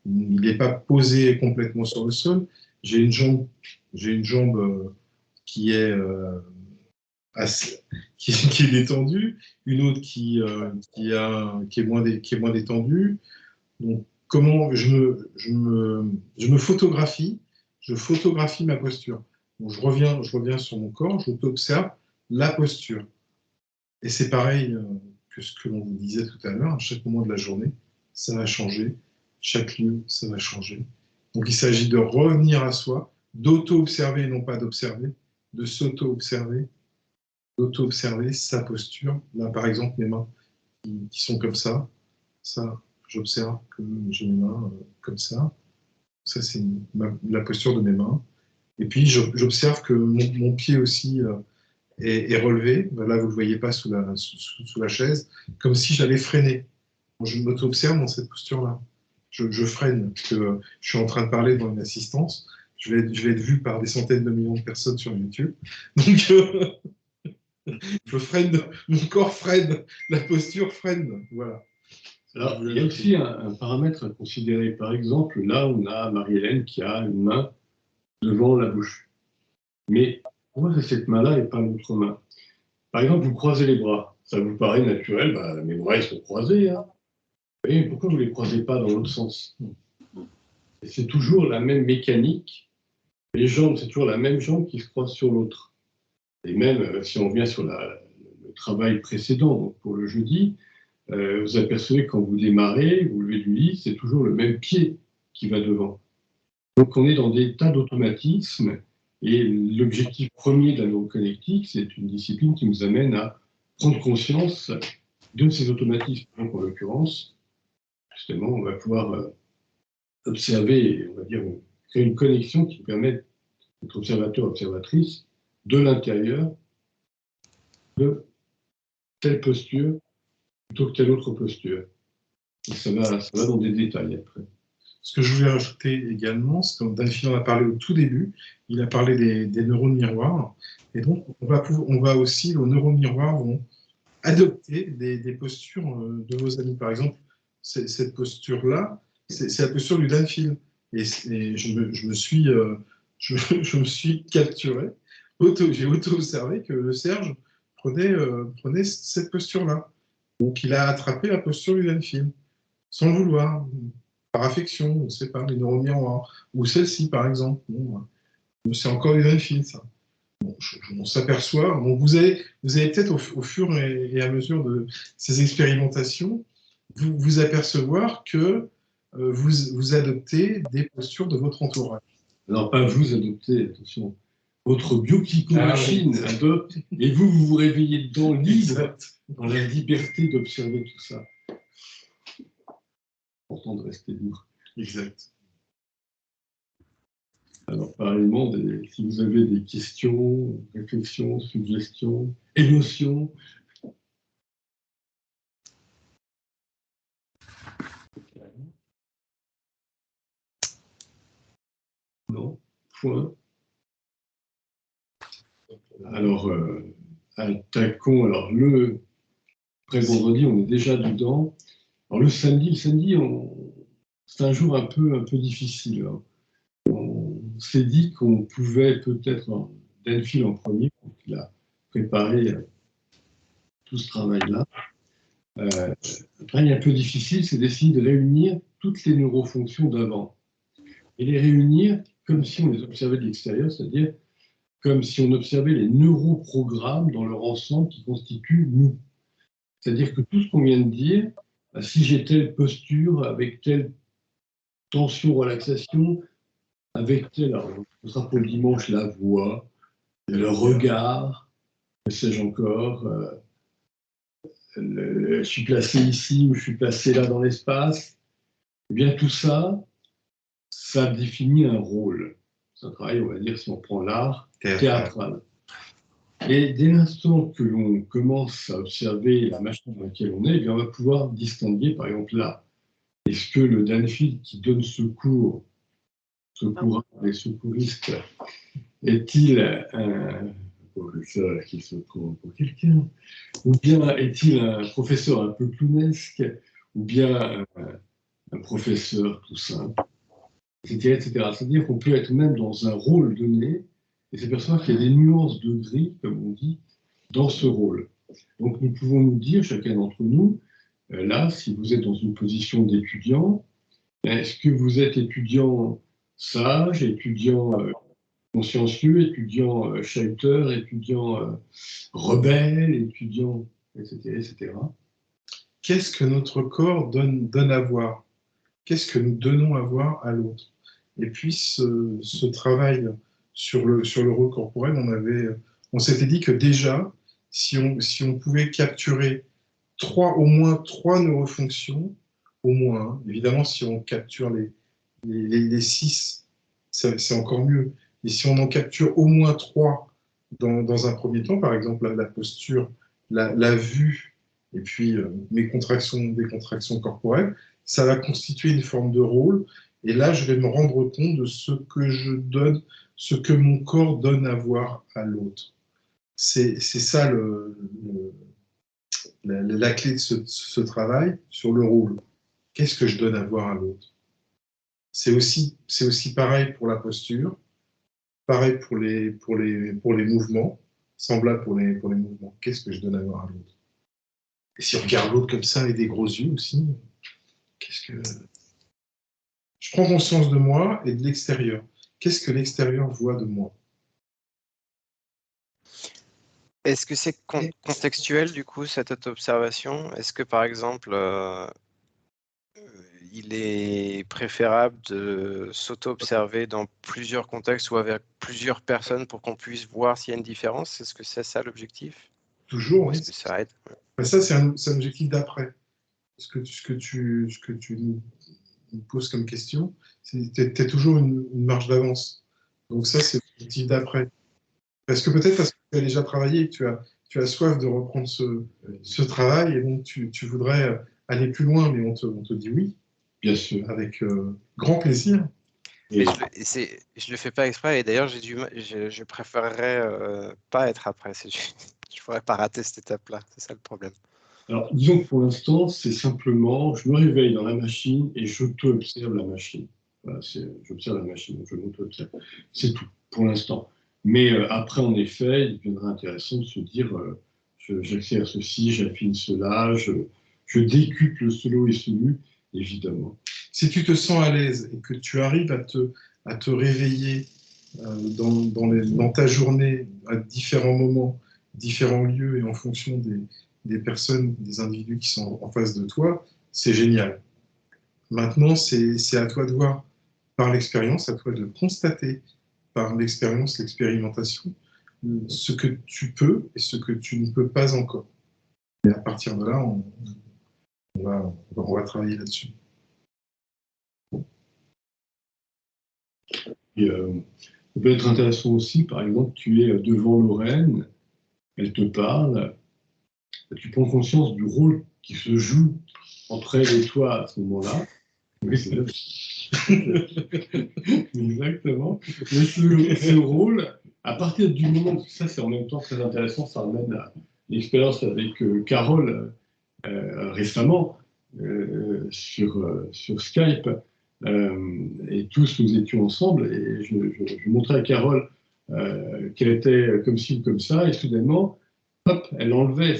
n'est pas posé complètement sur le sol. J'ai une jambe qui est détendue, une autre qui est moins détendue. Donc, comment je me photographie, je photographie ma posture. Donc, je reviens sur mon corps, je t'observe la posture. Et c'est pareil que ce que l'on vous disait tout à l'heure, à chaque moment de la journée, ça va changer, chaque lieu, ça va changer. Donc, il s'agit de revenir à soi, d'auto-observer et non pas d'observer, de s'auto-observer, d'auto-observer sa posture. Là, par exemple, mes mains qui sont comme ça, j'observe que j'ai mes mains comme ça. Ça, c'est la posture de mes mains. Et puis, j'observe que mon pied aussi est relevé. Là, vous ne le voyez pas sous la chaise, comme si j'avais freiné. Je m'auto-observe dans cette posture-là. Je freine, parce que je suis en train de parler devant une assistance. Je vais être vu par des centaines de millions de personnes sur YouTube. Donc, je freine, mon corps freine, la posture freine. Voilà.
Alors, il y a aussi un paramètre à considérer. Par exemple, là, on a Marie-Hélène qui a une main devant la bouche. Mais pourquoi c'est cette main-là et pas l'autre main? Par exemple, vous croisez les bras. Ça vous paraît naturel, mes bras, ils sont croisés. Hein. Et pourquoi vous ne les croisez pas dans l'autre sens? Et c'est toujours la même mécanique. Les jambes, c'est toujours la même jambe qui se croise sur l'autre. Et même si on revient sur la travail précédent, donc pour le jeudi, vous apercevez que quand vous démarrez, vous levez du lit, c'est toujours le même pied qui va devant. Donc on est dans des tas d'automatismes, et l'objectif premier de la neuroconnectique, c'est une discipline qui nous amène à prendre conscience de ces automatismes. Donc en l'occurrence, justement, on va pouvoir observer, on va dire, créer une connexion qui permet d'être observateur, observatrice de l'intérieur de telle posture plutôt que telle autre posture. Et ça va dans des détails après.
Ce que je voulais rajouter également, c'est que Danfield en a parlé au tout début, il a parlé des neurones miroirs, et donc on va aussi, les neurones miroirs vont adopter des postures de vos amis. Par exemple, cette posture-là, c'est la posture du Danfield. Et je me suis capturé, j'ai auto-observé que Serge prenait cette posture-là. Donc il a attrapé la posture du Danfield, sans le vouloir. Par affection, on ne sait pas, les neurones miroirs, ou celle-ci par exemple. Bon, c'est encore du Danfield, ça. Bon, on s'aperçoit. Bon, vous avez peut-être au fur et à mesure de ces expérimentations, vous apercevoir que vous adoptez des postures de votre entourage.
Alors, pas vous adoptez, attention. Votre biopsychomachine adopte, et vous réveillez dedans libre, dans la liberté d'observer tout ça. Important de rester libre.
Exact.
Alors, pareillement, si vous avez des questions, réflexions, suggestions, émotions. Non, point. Alors, attaquons. Alors, après vendredi, on est déjà dedans. Alors, le samedi, c'est un jour un peu difficile. Hein. On s'est dit qu'on pouvait peut-être, Danfield en premier, il a préparé tout ce travail-là. Un travail un peu difficile, c'est d'essayer de réunir toutes les neurofonctions d'avant. Et les réunir comme si on les observait de l'extérieur, c'est-à-dire comme si on observait les neuroprogrammes dans leur ensemble qui constituent nous. C'est-à-dire que tout ce qu'on vient de dire, si j'ai telle posture, avec telle tension, relaxation, avec tel, alors, ce sera pour le dimanche, la voix, le regard, que sais-je encore, je suis placé ici ou je suis placé là dans l'espace, eh bien tout ça, ça définit un rôle. C'est un travail, on va dire, si on prend l'art, théâtral. Et dès l'instant que l'on commence à observer la machine dans laquelle on est, eh bien on va pouvoir distinguer, par exemple là, est-ce que le Danfield qui donne secours les secouristes, est-il un professeur qui se prend pour quelqu'un, ou bien est-il un professeur un peu clownesque, ou bien un professeur tout simple, etc. C'est-à-dire qu'on peut être même dans un rôle donné et s'apercevoir qu'il y a des nuances de gris, comme on dit, dans ce rôle. Donc nous pouvons nous dire, chacun d'entre nous, là, si vous êtes dans une position d'étudiant, est-ce que vous êtes étudiant sage, étudiant consciencieux, étudiant chanteur, étudiant rebelle, étudiant, etc., etc.
Qu'est-ce que notre corps donne à voir? Qu'est-ce que nous donnons à voir à l'autre? Et puis ce travail sur le rôle corporel, on s'était dit que déjà, si on pouvait capturer au moins trois neurofonctions, au moins, hein, évidemment si on capture les 6, c'est encore mieux. Et si on en capture au moins 3 dans un premier temps, par exemple la posture, la vue, et puis mes décontractions corporelles, ça va constituer une forme de rôle. Et là, je vais me rendre compte de ce que je donne, ce que mon corps donne à voir à l'autre. C'est ça la clé de ce travail sur le rôle. Qu'est-ce que je donne à voir à l'autre? C'est aussi pareil pour la posture, pareil pour les mouvements, semblable pour les mouvements. Qu'est-ce que je donne à voir à l'autre? Et si on regarde l'autre comme ça avec des gros yeux aussi, je prends conscience de moi et de l'extérieur. Qu'est-ce que l'extérieur voit de moi?
Est-ce que c'est contextuel, du coup, cette auto-observation? Est-ce que, par exemple, il est préférable de s'auto-observer dans plusieurs contextes ou avec plusieurs personnes pour qu'on puisse voir s'il y a une différence? Est-ce que c'est ça l'objectif?
Toujours, oui.
Est-ce que ça aide?
Ben, ça, c'est un objectif d'après. Ce que tu nous poses comme question, tu as toujours une marge d'avance. Donc ça, c'est l'objectif d'après. Parce que peut-être parce que tu as déjà travaillé, tu as soif de reprendre ce travail, et donc tu voudrais aller plus loin, mais on te dit oui,
Bien sûr.
avec grand plaisir.
Mais je le fais pas exprès, et d'ailleurs je préférerais pas être après. Je ne pourrais pas rater cette étape-là, c'est ça le problème.
Alors, disons que pour l'instant, c'est simplement, je me réveille dans la machine et j'auto-observe la machine. Voilà, j'observe la machine, je m'auto-observe. C'est tout, pour l'instant. Mais après, en effet, il deviendra intéressant de se dire, j'accélère ceci, j'affine cela, je décuple ce lot et ce nu, évidemment.
Si tu te sens à l'aise et que tu arrives à te réveiller dans ta journée, à différents moments, différents lieux, et en fonction des personnes, des individus qui sont en face de toi, c'est génial. Maintenant, c'est à toi de voir par l'expérience, à toi de constater par l'expérience, l'expérimentation, ce que tu peux et ce que tu ne peux pas encore. Et à partir de là, on va travailler là-dessus.
Et, ça peut être intéressant aussi, par exemple, tu es devant Lorraine, elle te parle, tu prends conscience du rôle qui se joue entre elle et toi à ce moment-là. Oui, c'est exactement. Mais ce rôle, à partir du moment, ça c'est en même temps très intéressant, ça ramène à l'expérience avec Carole récemment sur Skype. Et tous nous étions ensemble et je montrais à Carole qu'elle était comme ci ou comme ça, et soudainement, hop, elle enlevait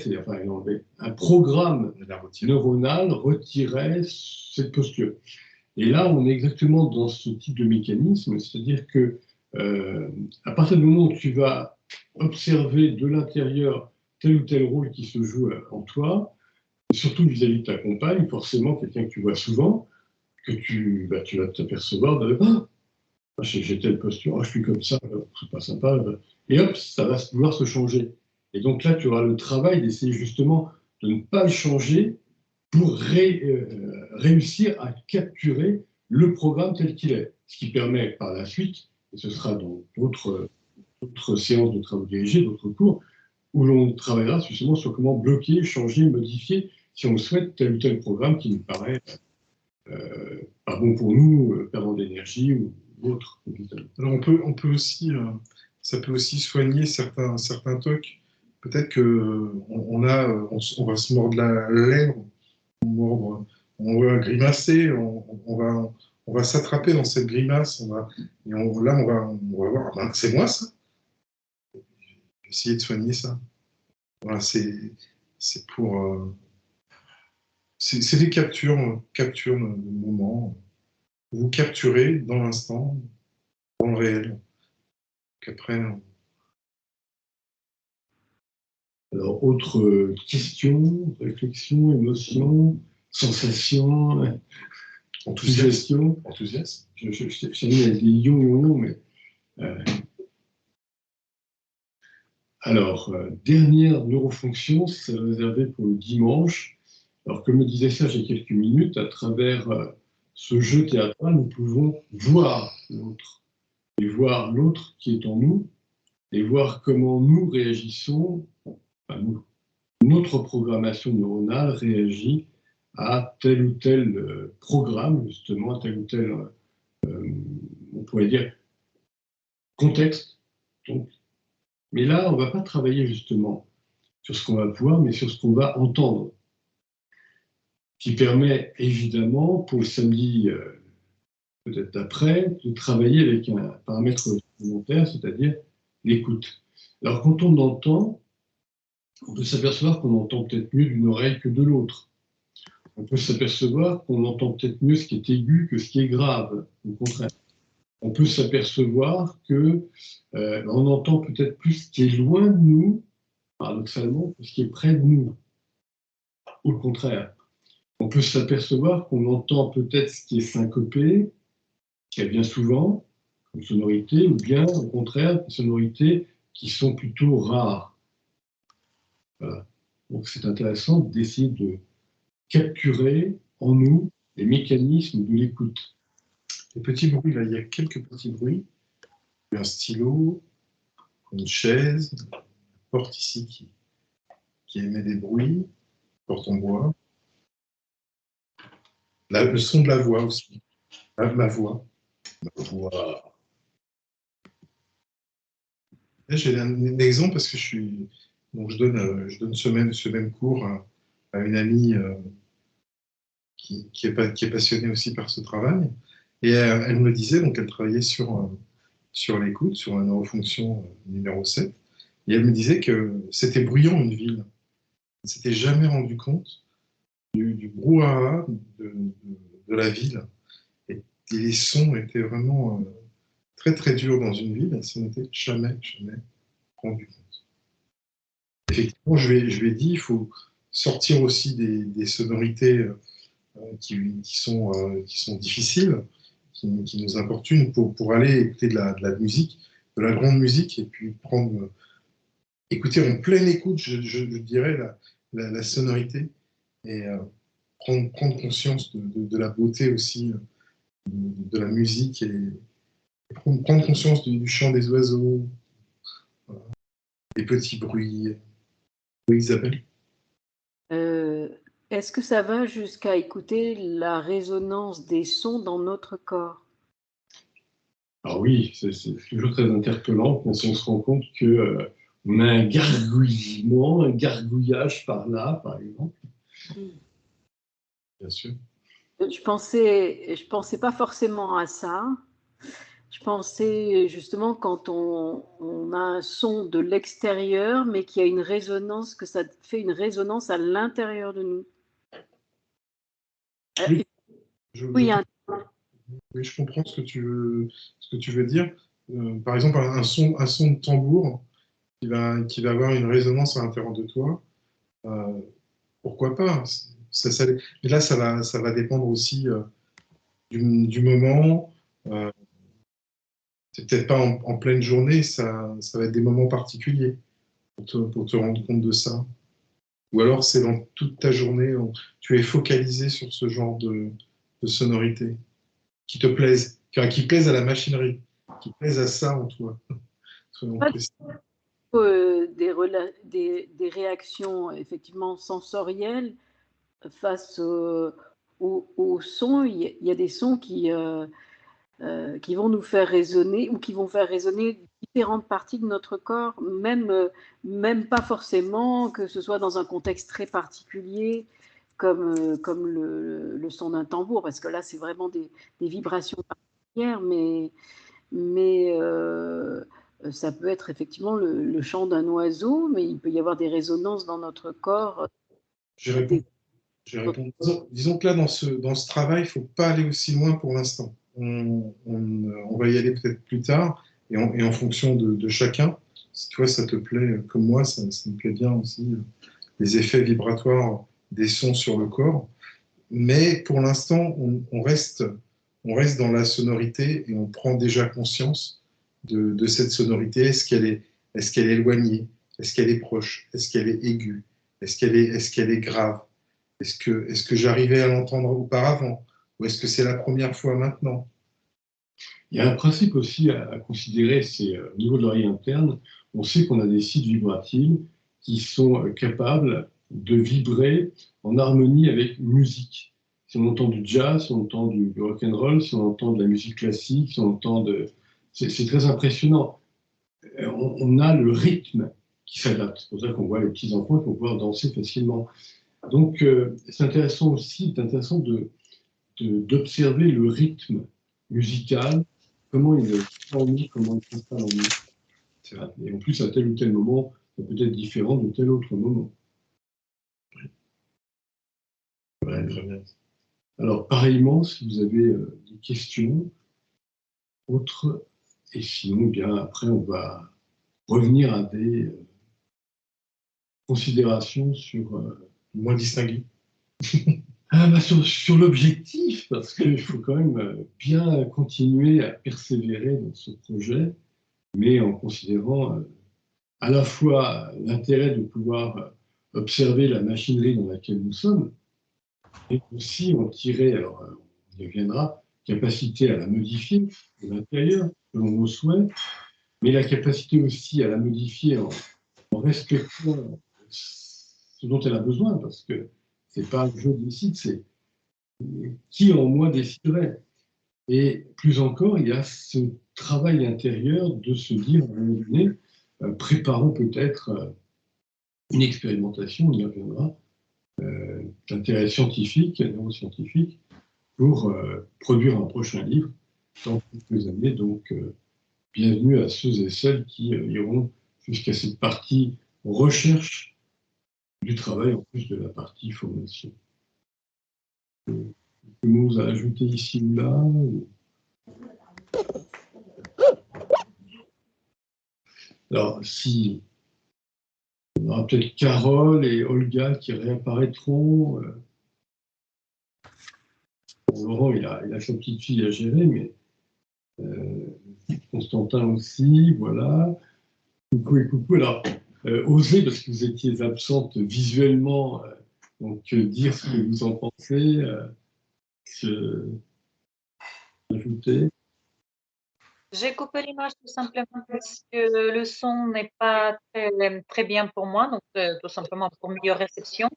un programme neuronal retirait cette posture. Et là, on est exactement dans ce type de mécanisme, c'est-à-dire que à partir du moment où tu vas observer de l'intérieur tel ou tel rôle qui se joue en toi, surtout vis-à-vis de ta compagne, forcément quelqu'un que tu vois souvent, que tu vas t'apercevoir de j'ai telle posture, je suis comme ça, c'est pas sympa, et hop, ça va vouloir se changer. Et donc là, tu auras le travail d'essayer justement de ne pas le changer pour réussir à capturer le programme tel qu'il est. Ce qui permet par la suite, et ce sera dans d'autres séances de travaux dirigés, d'autres cours, où l'on travaillera justement sur comment bloquer, changer, modifier, si on souhaite tel ou tel programme qui nous paraît pas bon pour nous, perdant d'énergie ou autre.
Alors on peut aussi, ça peut aussi soigner certains tocs. Peut-être qu'on va se mordre la lèvre, on va grimacer, on va s'attraper dans cette grimace, là on va voir, ben, c'est moi ça. Essayer de soigner ça. Voilà, c'est pour c'est des captures de moments. Vous capturez dans l'instant, dans le réel. Qu'après.
Alors, autre question, réflexion, émotion, sensation, enthousiasme. Je mis avec des lions, mais. Alors, dernière neurofonction, c'est réservé pour le dimanche. Alors, comme me disait Serge il y a quelques minutes, à travers ce jeu théâtral, nous pouvons voir l'autre, et voir l'autre qui est en nous, et voir comment nous réagissons, notre programmation neuronale réagit à tel ou tel programme, justement, à tel ou tel, on pourrait dire, contexte. Donc, mais là, on ne va pas travailler justement sur ce qu'on va voir, mais sur ce qu'on va entendre. Qui permet évidemment, pour le samedi peut-être d'après, de travailler avec un paramètre supplémentaire, c'est-à-dire l'écoute. Alors quand on entend, on peut s'apercevoir qu'on entend peut-être mieux d'une oreille que de l'autre. On peut s'apercevoir qu'on entend peut-être mieux ce qui est aigu que ce qui est grave, au contraire. On peut s'apercevoir qu'on entend peut-être plus ce qui est loin de nous paradoxalement, ce qui est près de nous. Au contraire, on peut s'apercevoir qu'on entend peut-être ce qui est syncopé, qui est bien souvent, comme sonorité, ou bien au contraire, des sonorités qui sont plutôt rares. Voilà. Donc c'est intéressant d'essayer de capturer en nous les mécanismes de l'écoute.
Les petits bruits, là, il y a quelques petits bruits. Un stylo, une chaise, une porte ici qui émet des bruits, porte en bois. Là, le son de la voix aussi. Ma voix. Ma voix. Là, j'ai un exemple parce que donc je donne ce même cours à une amie qui est passionnée aussi par ce travail. Et elle me disait, donc elle travaillait sur l'écoute, sur la neurofonction numéro 7. Et elle me disait que c'était bruyant une ville. Elle ne s'était jamais rendu compte du brouhaha de la ville. Et les sons étaient vraiment très très durs dans une ville. Elle ne s'en était jamais rendu compte. Effectivement, je lui ai dit, il faut sortir aussi des sonorités qui sont difficiles, qui nous importunent pour aller écouter de la musique, de la grande musique, et puis écouter en pleine écoute, je dirais, la sonorité, et prendre conscience de la beauté aussi de la musique, et prendre conscience du chant des oiseaux, des petits bruits. Oui, Isabelle?
Est-ce que ça va jusqu'à écouter la résonance des sons dans notre corps?
Alors oui, c'est toujours très interpellant quand on se rend compte que on a un gargouillement, un gargouillage par là, par exemple.
Bien sûr.
Je pensais pas forcément à ça. Je pensais justement quand on a un son de l'extérieur, mais qu'il y a une résonance, que ça fait une résonance à l'intérieur de nous.
Oui,
Oui,
oui, je comprends ce que tu veux dire. Par exemple, un son de tambour qui va avoir une résonance à l'intérieur de toi, pourquoi pas? Mais là, ça va dépendre aussi du moment. C'est peut-être pas en pleine journée, ça va être des moments particuliers pour te rendre compte de ça. Ou alors, c'est dans toute ta journée, tu es focalisé sur ce genre de sonorité qui te plaisent, qui plaisent à la machinerie, qui plaisent à ça en toi. Soyons précis.
des réactions effectivement sensorielles face au son. Il y a des sons qui vont nous faire résonner ou qui vont faire résonner différentes parties de notre corps, même pas forcément que ce soit dans un contexte très particulier comme le son d'un tambour, parce que là c'est vraiment des vibrations particulières, mais ça peut être effectivement le chant d'un oiseau, mais il peut y avoir des résonances dans notre corps.
Je réponds. Disons que là, dans ce travail, il ne faut pas aller aussi loin pour l'instant. On va y aller peut-être plus tard, et en fonction de chacun. Si toi, ça te plaît, comme moi, ça me plaît bien aussi, les effets vibratoires des sons sur le corps. Mais pour l'instant, on reste dans la sonorité, et on prend déjà conscience de cette sonorité. Est-ce qu'elle est éloignée? Est-ce qu'elle est proche? Est-ce qu'elle est aiguë? Est-ce qu'elle est grave? Est-ce que j'arrivais à l'entendre auparavant? Ou est-ce que c'est la première fois maintenant?
Il y a un principe aussi à considérer, c'est au niveau de l'oreille interne, on sait qu'on a des sites vibratiles qui sont capables de vibrer en harmonie avec musique. Si on entend du jazz, si on entend du rock and roll, si on entend de la musique classique, si on entend c'est très impressionnant. On a le rythme qui s'adapte. C'est pour ça qu'on voit les petits enfants qui vont pouvoir danser facilement. Donc, c'est intéressant aussi, d'observer le rythme musical, comment il est formé, comment il s'installe en nous. Et en plus, à tel ou tel moment, ça peut être différent de tel autre moment.
Ouais, très bien.
Alors, pareillement, si vous avez des questions autres, et sinon, bien après, on va revenir à des considération sur...
Moins distingué.
Sur l'objectif, parce qu'il faut quand même bien continuer à persévérer dans ce projet, mais en considérant à la fois l'intérêt de pouvoir observer la machinerie dans laquelle nous sommes, et aussi en tirer, alors on y reviendra, capacité à la modifier de l'intérieur, selon nos souhaits, mais la capacité aussi à la modifier en respectant ce dont elle a besoin, parce que c'est pas je décide, c'est qui en moi déciderait. Et plus encore, il y a ce travail intérieur de se dire, à un moment donné, préparons peut-être une expérimentation, on y reviendra, d'intérêt scientifique, neuroscientifique, pour produire un prochain livre dans quelques années. Donc, bienvenue à ceux et celles qui iront jusqu'à cette partie recherche du travail, en plus de la partie formation. Nous à ajouter ici ou là Alors, si on aura peut-être Carole et Olga qui réapparaîtront. Laurent, il a sa petite fille à gérer, mais Constantin aussi, voilà. Coucou et coucou. Alors, osez, parce que vous étiez absente visuellement, donc dire ce que vous en pensez, ajouter.
J'ai coupé l'image tout simplement parce que le son n'est pas très bien pour moi, donc tout simplement pour meilleure réception.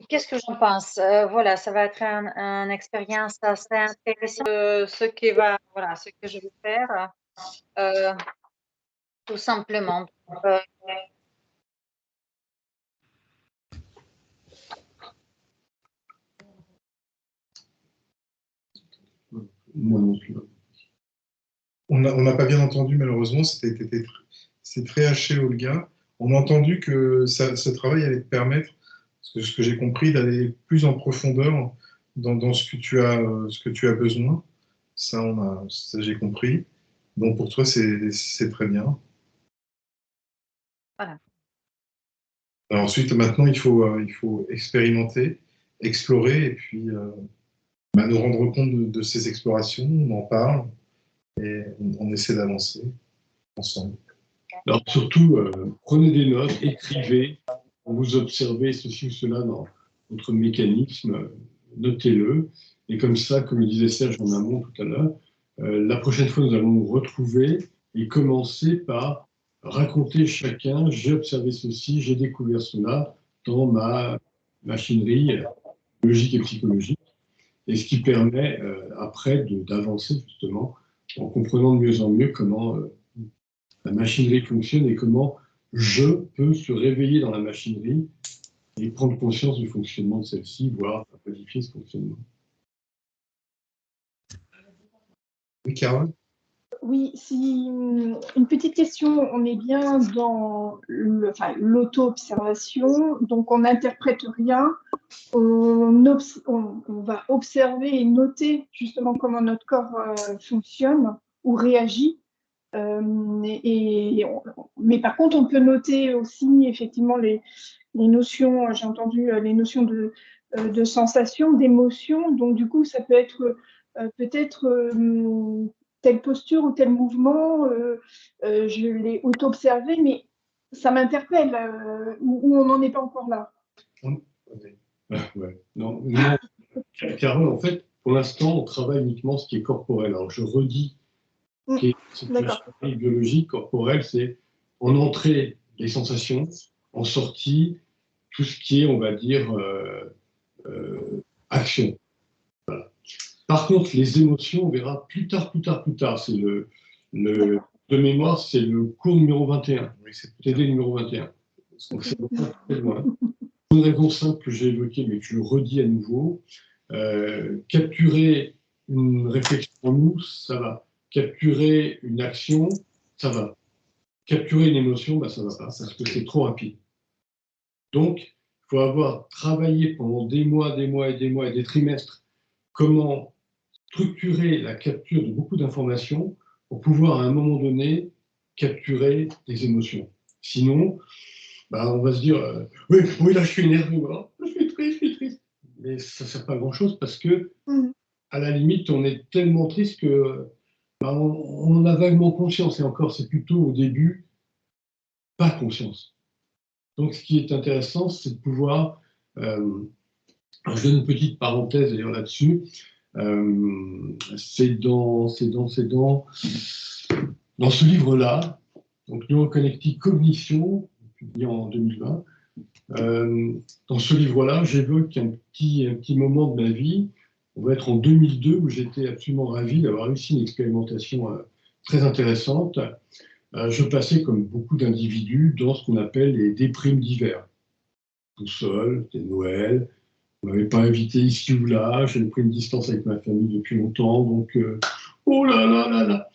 Qu'est-ce que j'en pense? Voilà, ça va être une expérience assez intéressante. Ce que je vais faire, tout simplement.
Moi non plus.
On n'a pas bien entendu, malheureusement, c'est très haché, Olga. On a entendu que ce travail allait te permettre, ce que j'ai compris, d'aller plus en profondeur dans ce que tu as besoin. Ça j'ai compris. Donc pour toi, c'est très bien.
Voilà.
Alors ensuite, maintenant, il faut expérimenter, explorer, et puis nous rendre compte de ces explorations, on en parle, et on essaie d'avancer ensemble.
Alors surtout, prenez des notes, écrivez, vous observez ceci ou cela dans votre mécanisme, notez-le. Et comme ça, comme le disait Serge en amont tout à l'heure, la prochaine fois, nous allons nous retrouver et commencer par raconter chacun, j'ai observé ceci, j'ai découvert cela dans ma machinerie logique et psychologique. Et ce qui permet après d'avancer justement en comprenant de mieux en mieux comment la machinerie fonctionne et comment je peux se réveiller dans la machinerie et prendre conscience du fonctionnement de celle-ci, voire modifier ce fonctionnement.
Oui, Carole?
Oui, si une petite question, on est bien dans l'auto-observation, donc on n'interprète rien, on va observer et noter justement comment notre corps fonctionne ou réagit. Mais par contre, on peut noter aussi effectivement les notions, j'ai entendu les notions de sensation, d'émotion, donc du coup, ça peut être peut-être telle posture ou tel mouvement, je l'ai auto-observé, mais ça m'interpelle, ou on n'en est pas encore là.
Ouais. Non, Carole, en fait, pour l'instant, on travaille uniquement ce qui est corporel. Alors, je redis, cette machinerie biologique corporelle, c'est en entrée les sensations, en sortie tout ce qui est, on va dire, action. Voilà. Par contre, les émotions, on verra plus tard. C'est de mémoire, c'est le cours numéro 21. Oui, c'est TD numéro 21. Donc, c'est vraiment très loin. Une raison simple que j'ai évoquée, mais que je le redis à nouveau, capturer une réflexion en nous, ça va. Capturer une action, ça va. Capturer une émotion, ça ne va pas, parce que c'est trop rapide. Donc, il faut avoir travaillé pendant des mois et des trimestres comment structurer la capture de beaucoup d'informations pour pouvoir, à un moment donné, capturer des émotions. Sinon, on va se dire oui, là, je suis énervé, voilà. Je suis triste. Mais ça ne sert pas à grand-chose parce que, à la limite, on est tellement triste que on en a vaguement conscience. Et encore, c'est plutôt au début, pas conscience. Donc, ce qui est intéressant, c'est de pouvoir. Je donne une petite parenthèse d'ailleurs là-dessus. C'est dans ce livre-là, donc Neuroconnectique Cognition, publié en 2020. Dans ce livre-là, j'évoque un petit moment de ma vie. On va être en 2002, où j'étais absolument ravi d'avoir réussi une expérimentation très intéressante. Je passais, comme beaucoup d'individus, dans ce qu'on appelle les déprimes d'hiver. Tout seul, c'était Noël. On ne m'avait pas invité ici ou là. J'avais pris une distance avec ma famille depuis longtemps. Donc, oh là là là là.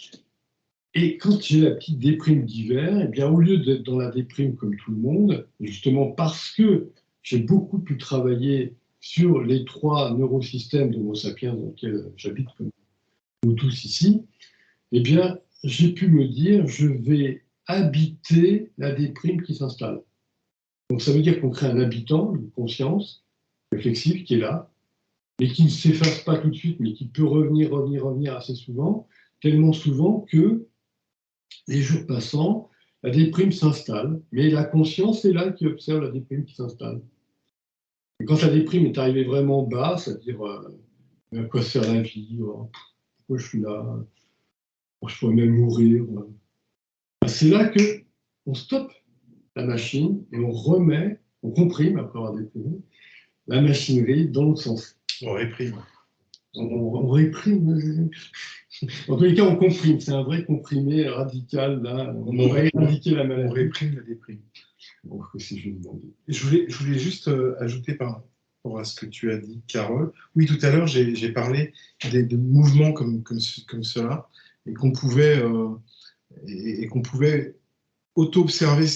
Et quand j'ai la petite déprime d'hiver, eh bien, au lieu d'être dans la déprime comme tout le monde, justement parce que j'ai beaucoup pu travailler sur les 3 neurosystèmes d'Homo sapiens dans lesquels j'habite, comme nous tous ici, eh bien, j'ai pu me dire, je vais habiter la déprime qui s'installe. Donc, ça veut dire qu'on crée un habitant, une conscience réflexive qui est là, mais qui ne s'efface pas tout de suite, mais qui peut revenir assez souvent, tellement souvent que les jours passant, la déprime s'installe, mais la conscience est là qui observe la déprime qui s'installe. Et quand la déprime est arrivée vraiment bas, c'est-à-dire à quoi sert la vie, pourquoi je suis là, je pourrais même mourir, c'est là qu'on stoppe la machine et on comprime, après avoir déprimé, la machinerie dans l'autre sens.
On réprime.
On réprime. En tous les cas, on comprime. C'est un vrai comprimé radical. Là. On va éradiquer la maladie.
On réprime la déprime.
Bon, c'est je demandé.
Je voulais juste ajouter par rapport à ce que tu as dit, Carole. Oui, tout à l'heure, j'ai parlé de mouvements comme cela et qu'on pouvait auto-observer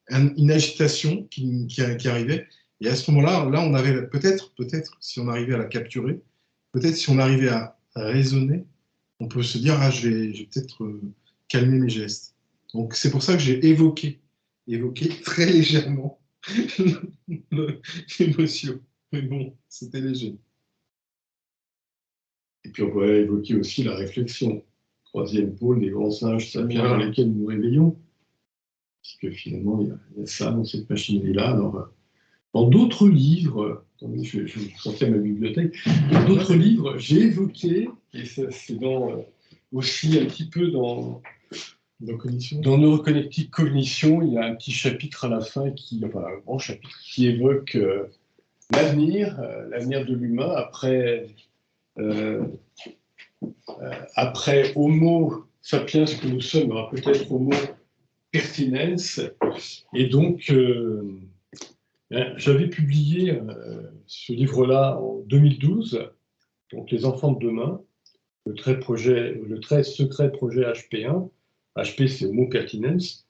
une agitation qui arrivait. Et à ce moment-là, on avait peut-être, si on arrivait à la capturer, peut-être si on arrivait à raisonner, on peut se dire, je vais peut-être calmer mes gestes. Donc, c'est pour ça que j'ai évoqué très légèrement l'émotion. Mais bon, c'était léger.
Et puis, on pourrait évoquer aussi la réflexion. 3e pôle des grands singes sapiens dans lesquels nous nous réveillons. Parce que finalement, il y a ça dans cette machinerie-là. Alors, dans d'autres livres, attendez, je vais sortir ma bibliothèque, dans d'autres livres, j'ai évoqué, et c'est aussi un petit peu dans Neuroconnectique Cognition, il y a un petit chapitre à la fin, un grand chapitre, qui évoque l'avenir de l'humain après Homo sapiens que nous sommes, il y aura peut-être Homo pertinens. Et donc, j'avais publié ce livre-là en 2012, donc Les enfants de demain, le très secret projet HP1. HP, c'est Homo pertinens.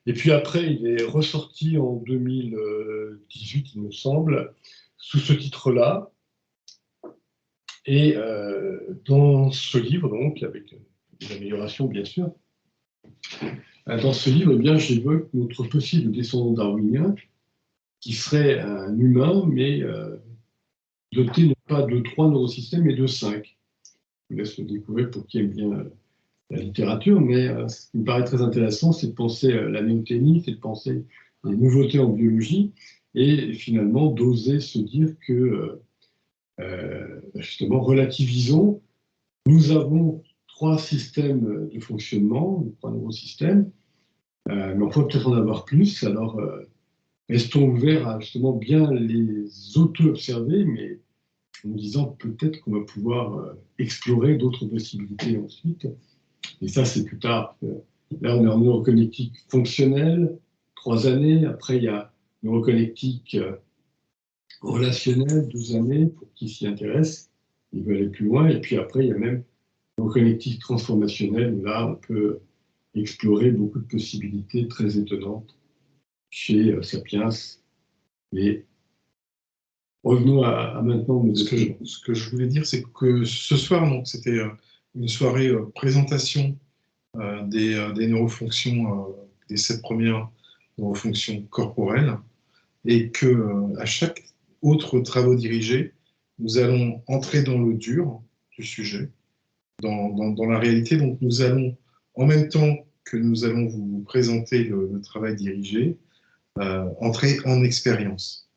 Et puis après, il est ressorti en 2018, il me semble, sous ce titre-là. Et dans ce livre, donc, avec des améliorations, bien sûr, dans ce livre, eh bien, j'évoque notre possible descendant darwinien, qui serait un humain, mais doté non pas de 3 neurosystèmes, mais de 5. Je vous laisse le découvrir pour qui aime bien la littérature, mais ce qui me paraît très intéressant, c'est de penser la néothénie, c'est de penser les nouveautés en biologie, et finalement d'oser se dire que, justement, relativisons, nous avons 3 systèmes de fonctionnement, 3 neurosystèmes, mais on pourrait peut-être en avoir plus, alors restons ouverts à justement bien les auto-observer, mais en nous disant peut-être qu'on va pouvoir explorer d'autres possibilités ensuite. Et ça, c'est plus tard. Là, on est en neuroconnectique fonctionnelle, 3 années. Après, il y a neuroconnectique relationnelle, 12 années, pour qui s'y intéresse. Ils veulent aller plus loin. Et puis après, il y a même neuroconnectique transformationnelle, où là, on peut explorer beaucoup de possibilités très étonnantes chez Sapiens. Mais revenons à maintenant.
Ce que je voulais dire, c'est que ce soir, donc, c'était une soirée présentation des neurofonctions des 7 premières neurofonctions corporelles, et que à chaque autre travaux dirigés, nous allons entrer dans le dur du sujet, dans la réalité. Donc nous allons, en même temps que nous allons vous présenter le travail dirigé, entrer en expérience.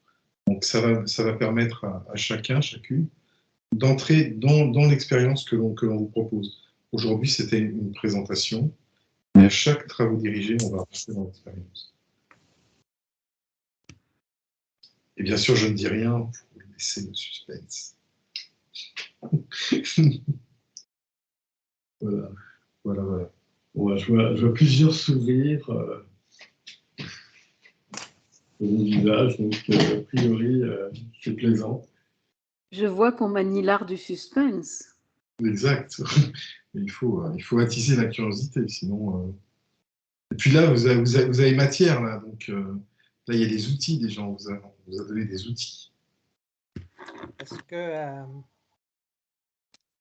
Donc ça va permettre à chacun, chacune, d'entrer dans l'expérience que l'on vous propose. Aujourd'hui, c'était une présentation, et à chaque travaux dirigé, on va rentrer dans l'expérience. Et bien sûr, je ne dis rien pour laisser le suspense.
Voilà. Ouais, je vois plusieurs sourires sur mon visage, donc a priori, c'est plaisant.
Je vois qu'on manie l'art du suspense.
Exact. Il faut attiser la curiosité, sinon... Et puis là, vous avez matière, là. Donc là, il y a des outils, déjà. On vous a donné des outils.
Est-ce que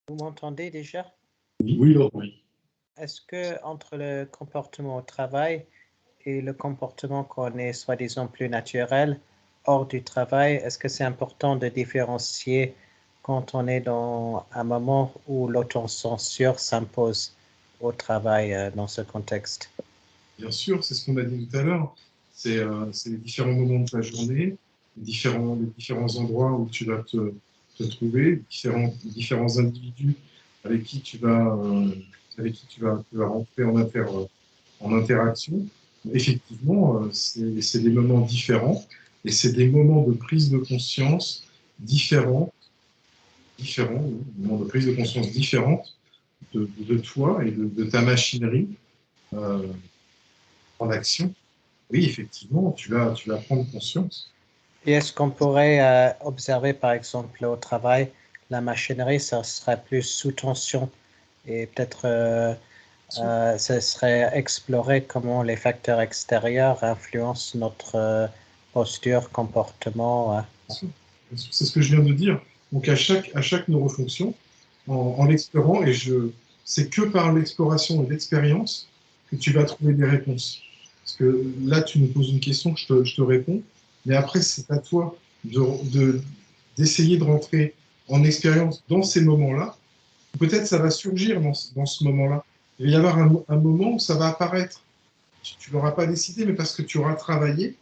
vous m'entendez déjà?
Oui, Laurent, oui.
Est-ce que entre le comportement au travail et le comportement qu'on est soi-disant plus naturel hors du travail, est-ce que c'est important de différencier quand on est dans un moment où l'autocensure s'impose au travail dans ce contexte?
Bien sûr, c'est ce qu'on a dit tout à l'heure. C'est les différents moments de ta journée, les différents endroits où tu vas te trouver, différents individus avec qui tu vas rentrer en interaction. Effectivement, c'est des moments différents, et c'est des moments de prise de conscience différents, des moments de prise de conscience différentes de toi et de ta machinerie en action. Oui, effectivement, tu vas prendre conscience.
Et est-ce qu'on pourrait observer, par exemple, au travail, la machinerie, ça serait plus sous tension, et peut-être ça serait explorer comment les facteurs extérieurs influencent notre posture, comportement.
C'est ce que je viens de dire. Donc à chaque neurofonction, en l'explorant, et c'est que par l'exploration et l'expérience que tu vas trouver des réponses. Parce que là, tu me poses une question, je te réponds, mais après, c'est à toi d'essayer de rentrer en expérience dans ces moments-là. Peut-être ça va surgir dans ce moment-là. Il va y avoir un moment où ça va apparaître. Tu ne l'auras pas décidé, mais parce que tu auras travaillé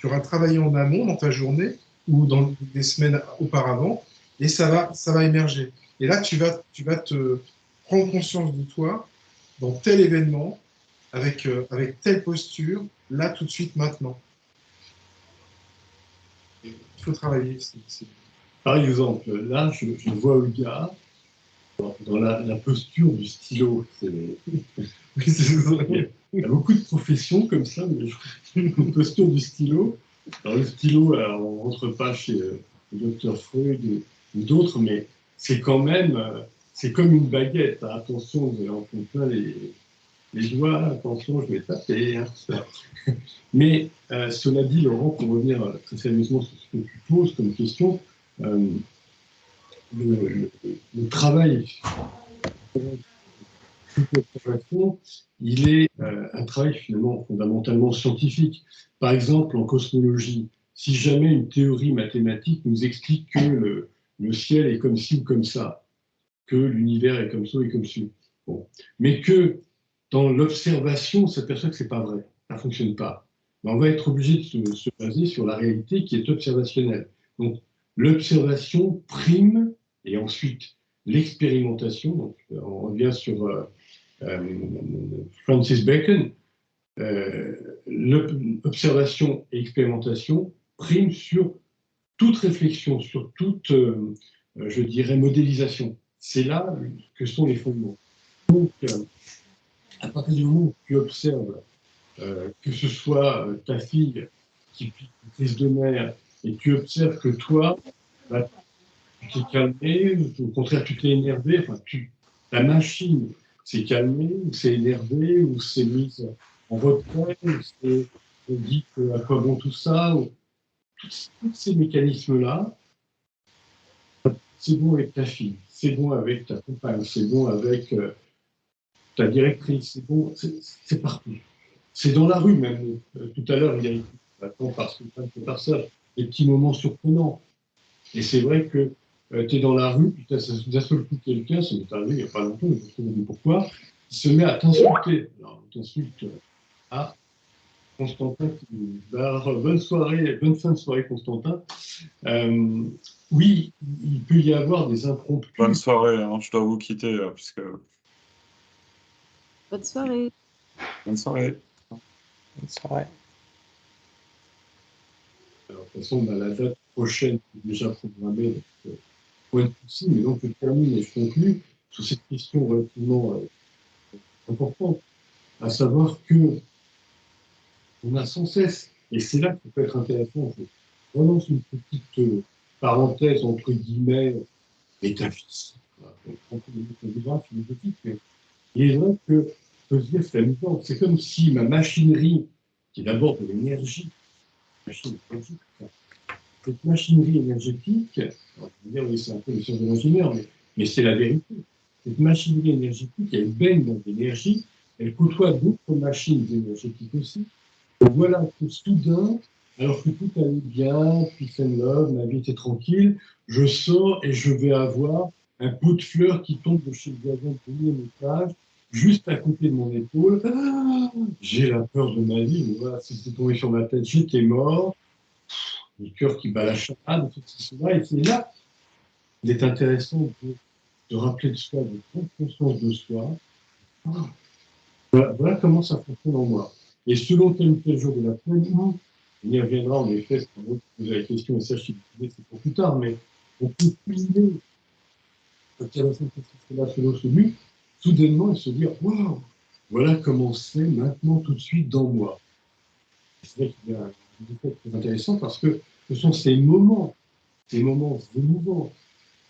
en amont dans ta journée ou dans des semaines auparavant, et ça va émerger. Et là, tu vas te prendre conscience de toi dans tel événement, avec telle posture, là, tout de suite, maintenant. Il faut travailler.
Par exemple, là, je vois Olga dans la posture du stylo. Il y a beaucoup de professions comme ça, mais une posture du stylo. Alors, le stylo, on ne rentre pas chez le docteur Freud ou d'autres, mais c'est quand même, c'est comme une baguette. Hein. Attention, vous allez en prendre plein les doigts, attention, je vais taper. Hein. Mais cela dit, Laurent, pour revenir très sérieusement sur ce que tu poses comme question, le travail d'observation, il est un travail finalement fondamentalement scientifique. Par exemple, en cosmologie, si jamais une théorie mathématique nous explique que le ciel est comme ci ou comme ça, que l'univers est comme ça et comme ci, bon. Mais que dans l'observation, on s'aperçoit que ce n'est pas vrai, ça ne fonctionne pas. Mais on va être obligé de se baser sur la réalité qui est observationnelle. Donc, l'observation prime, et ensuite l'expérimentation. Donc, on revient sur Francis Bacon. L'observation et l'expérimentation priment sur toute réflexion, sur toute, je dirais, modélisation. C'est là que sont les fondements. Donc, à partir du moment où tu observes que ce soit ta fille qui pique une crise de nerfs et tu observes que toi, bah, tu t'es calmé, ou au contraire tu t'es énervé, enfin, la machine s'est calmée, ou s'est énervée, ou s'est mise en retrait, ou s'est dit à quoi bon tout ça, tous ces mécanismes-là, c'est bon avec ta fille, c'est bon avec ta compagne, c'est bon avec ta directrice, c'est bon, c'est partout. C'est dans la rue même. Tout à l'heure, il y a eu parce que par ça, des petits moments surprenants. Et c'est vrai que tu es dans la rue, puis tu as d'un seul coup quelqu'un, ça m'est arrivé il n'y a pas longtemps, je ne sais pas pourquoi, il se met à t'insulter. Alors, il t'insulte à Constantin qui dit bonne soirée, bonne fin de soirée, Constantin. Oui, il peut y avoir des impromptus.
Bonne soirée, hein, je dois vous quitter, puisque...
Bonne soirée.
Bonne soirée.
Bonne soirée.
Alors, de toute façon, on a la date prochaine qui est déjà programmée. Donc, point de souci, mais donc je termine et je conclue sur cette question relativement importante, à savoir que on a sans cesse, et c'est là que ça peut être intéressant, je relance une petite parenthèse entre guillemets métaphysique, philosophique, mais il est vrai que je peux se dire c'est amusant, c'est comme si ma machinerie, qui est d'abord de l'énergie, cette machinerie énergétique, alors, je veux dire, oui, c'est un peu le science de l'ingénieur, mais c'est la vérité. Cette machinerie énergétique, elle baigne dans l'énergie, elle côtoie d'autres machines énergétiques aussi. Et voilà que soudain, alors que tout allait bien, peace and love, ma vie était tranquille, je sors et je vais avoir un pot de fleurs qui tombe de chez le voisin de 2e étage, juste à côté de mon épaule. Ah, j'ai la peur de ma vie. Voilà, si c'était tombé sur ma tête, j'étais mort. Le cœur qui bat la charade, tout cela. Et c'est là qu'il est intéressant de rappeler de soi, de prendre conscience de soi. Voilà comment ça fonctionne en moi. Et selon tel ou tel jour de la semaine, on y reviendra en effet, c'est pour vous poser la question, et ça, je sais que c'est pour plus tard, mais on peut cuisiner l'observation de la philosophie, soudainement, et se dire, waouh, voilà comment c'est maintenant tout de suite dans moi. C'est vrai qu'il y a un effet très intéressant parce que ce sont ces moments émouvants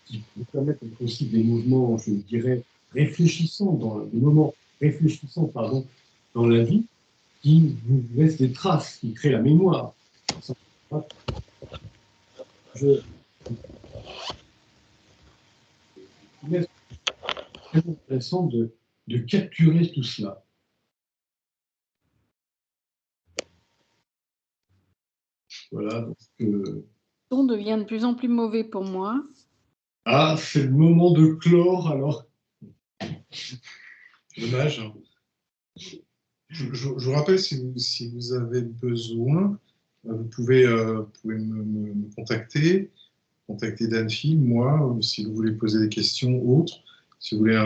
qui vous permettent d'être aussi des mouvements, je dirais, réfléchissants, des moments réfléchissants, pardon, dans la vie, qui vous laissent des traces, qui créent la mémoire. C'est très intéressant de capturer tout cela. Voilà, donc... Le
son devient de plus en plus mauvais pour moi.
Ah, c'est le moment de clore, alors.
Dommage. Je vous rappelle, si vous avez besoin, vous pouvez me contacter d'Annecy, moi, si vous voulez poser des questions autres, si vous voulez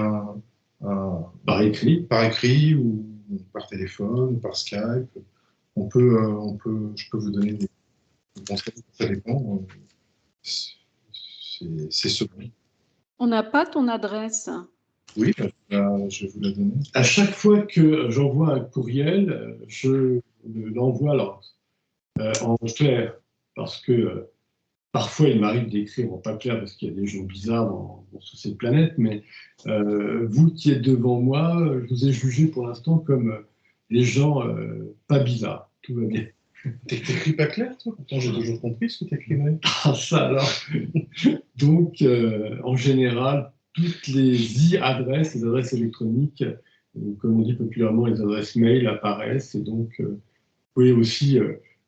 par écrit ou par téléphone ou par Skype, je peux vous donner des conseils, ça dépend. C'est selon.
On n'a pas ton adresse.
Oui, je vais vous la donner.
À chaque fois que j'envoie un courriel, je l'envoie en clair, parce que parfois il m'arrive d'écrire en pas clair, parce qu'il y a des gens bizarres sur cette planète, mais vous qui êtes devant moi, je vous ai jugé pour l'instant comme les gens pas bizarres. Tout va bien.
T'écris pas clair, toi? Pourtant, j'ai toujours compris ce que t'écrivais.
Ah, ça alors. Donc, en général, toutes les adresses, les adresses électroniques, comme on dit populairement, les adresses mail apparaissent. Et donc, vous pouvez aussi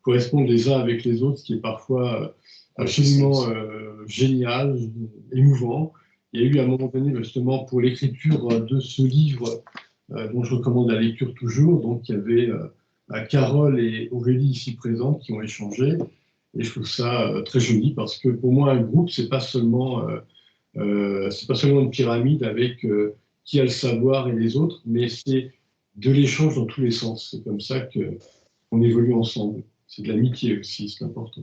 correspondre les uns avec les autres, ce qui est parfois absolument génial, émouvant. Il y a eu à un moment donné, justement, pour l'écriture de ce livre, dont je recommande la lecture toujours, donc il y avait Carole et Aurélie ici présentes qui ont échangé. Et je trouve ça très joli parce que pour moi, un groupe, c'est pas seulement une pyramide avec qui a le savoir et les autres, mais c'est de l'échange dans tous les sens. C'est comme ça qu'on évolue ensemble. C'est de l'amitié aussi, c'est important.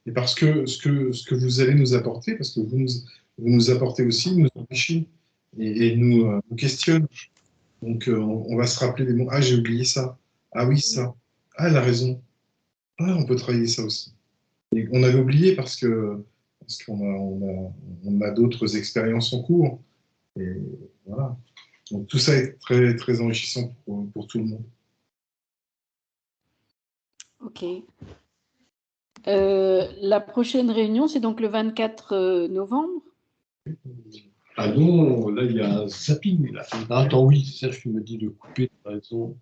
Et parce que ce que vous allez nous apporter, parce que vous nous apportez aussi, nous enrichit et nous questionne. Donc, on va se rappeler des mots. Ah, j'ai oublié ça. Ah oui, ça. Ah, elle a raison. Ah, on peut travailler ça aussi. Et on avait oublié parce qu'on a d'autres expériences en cours. Et voilà. Donc, tout ça est très, très enrichissant pour tout le monde.
Ok. La prochaine réunion, c'est donc le 24 novembre.
Ah non, là, il y a zapping. Là. Ah, attends, oui, Serge, tu me dis de couper, t'as raison.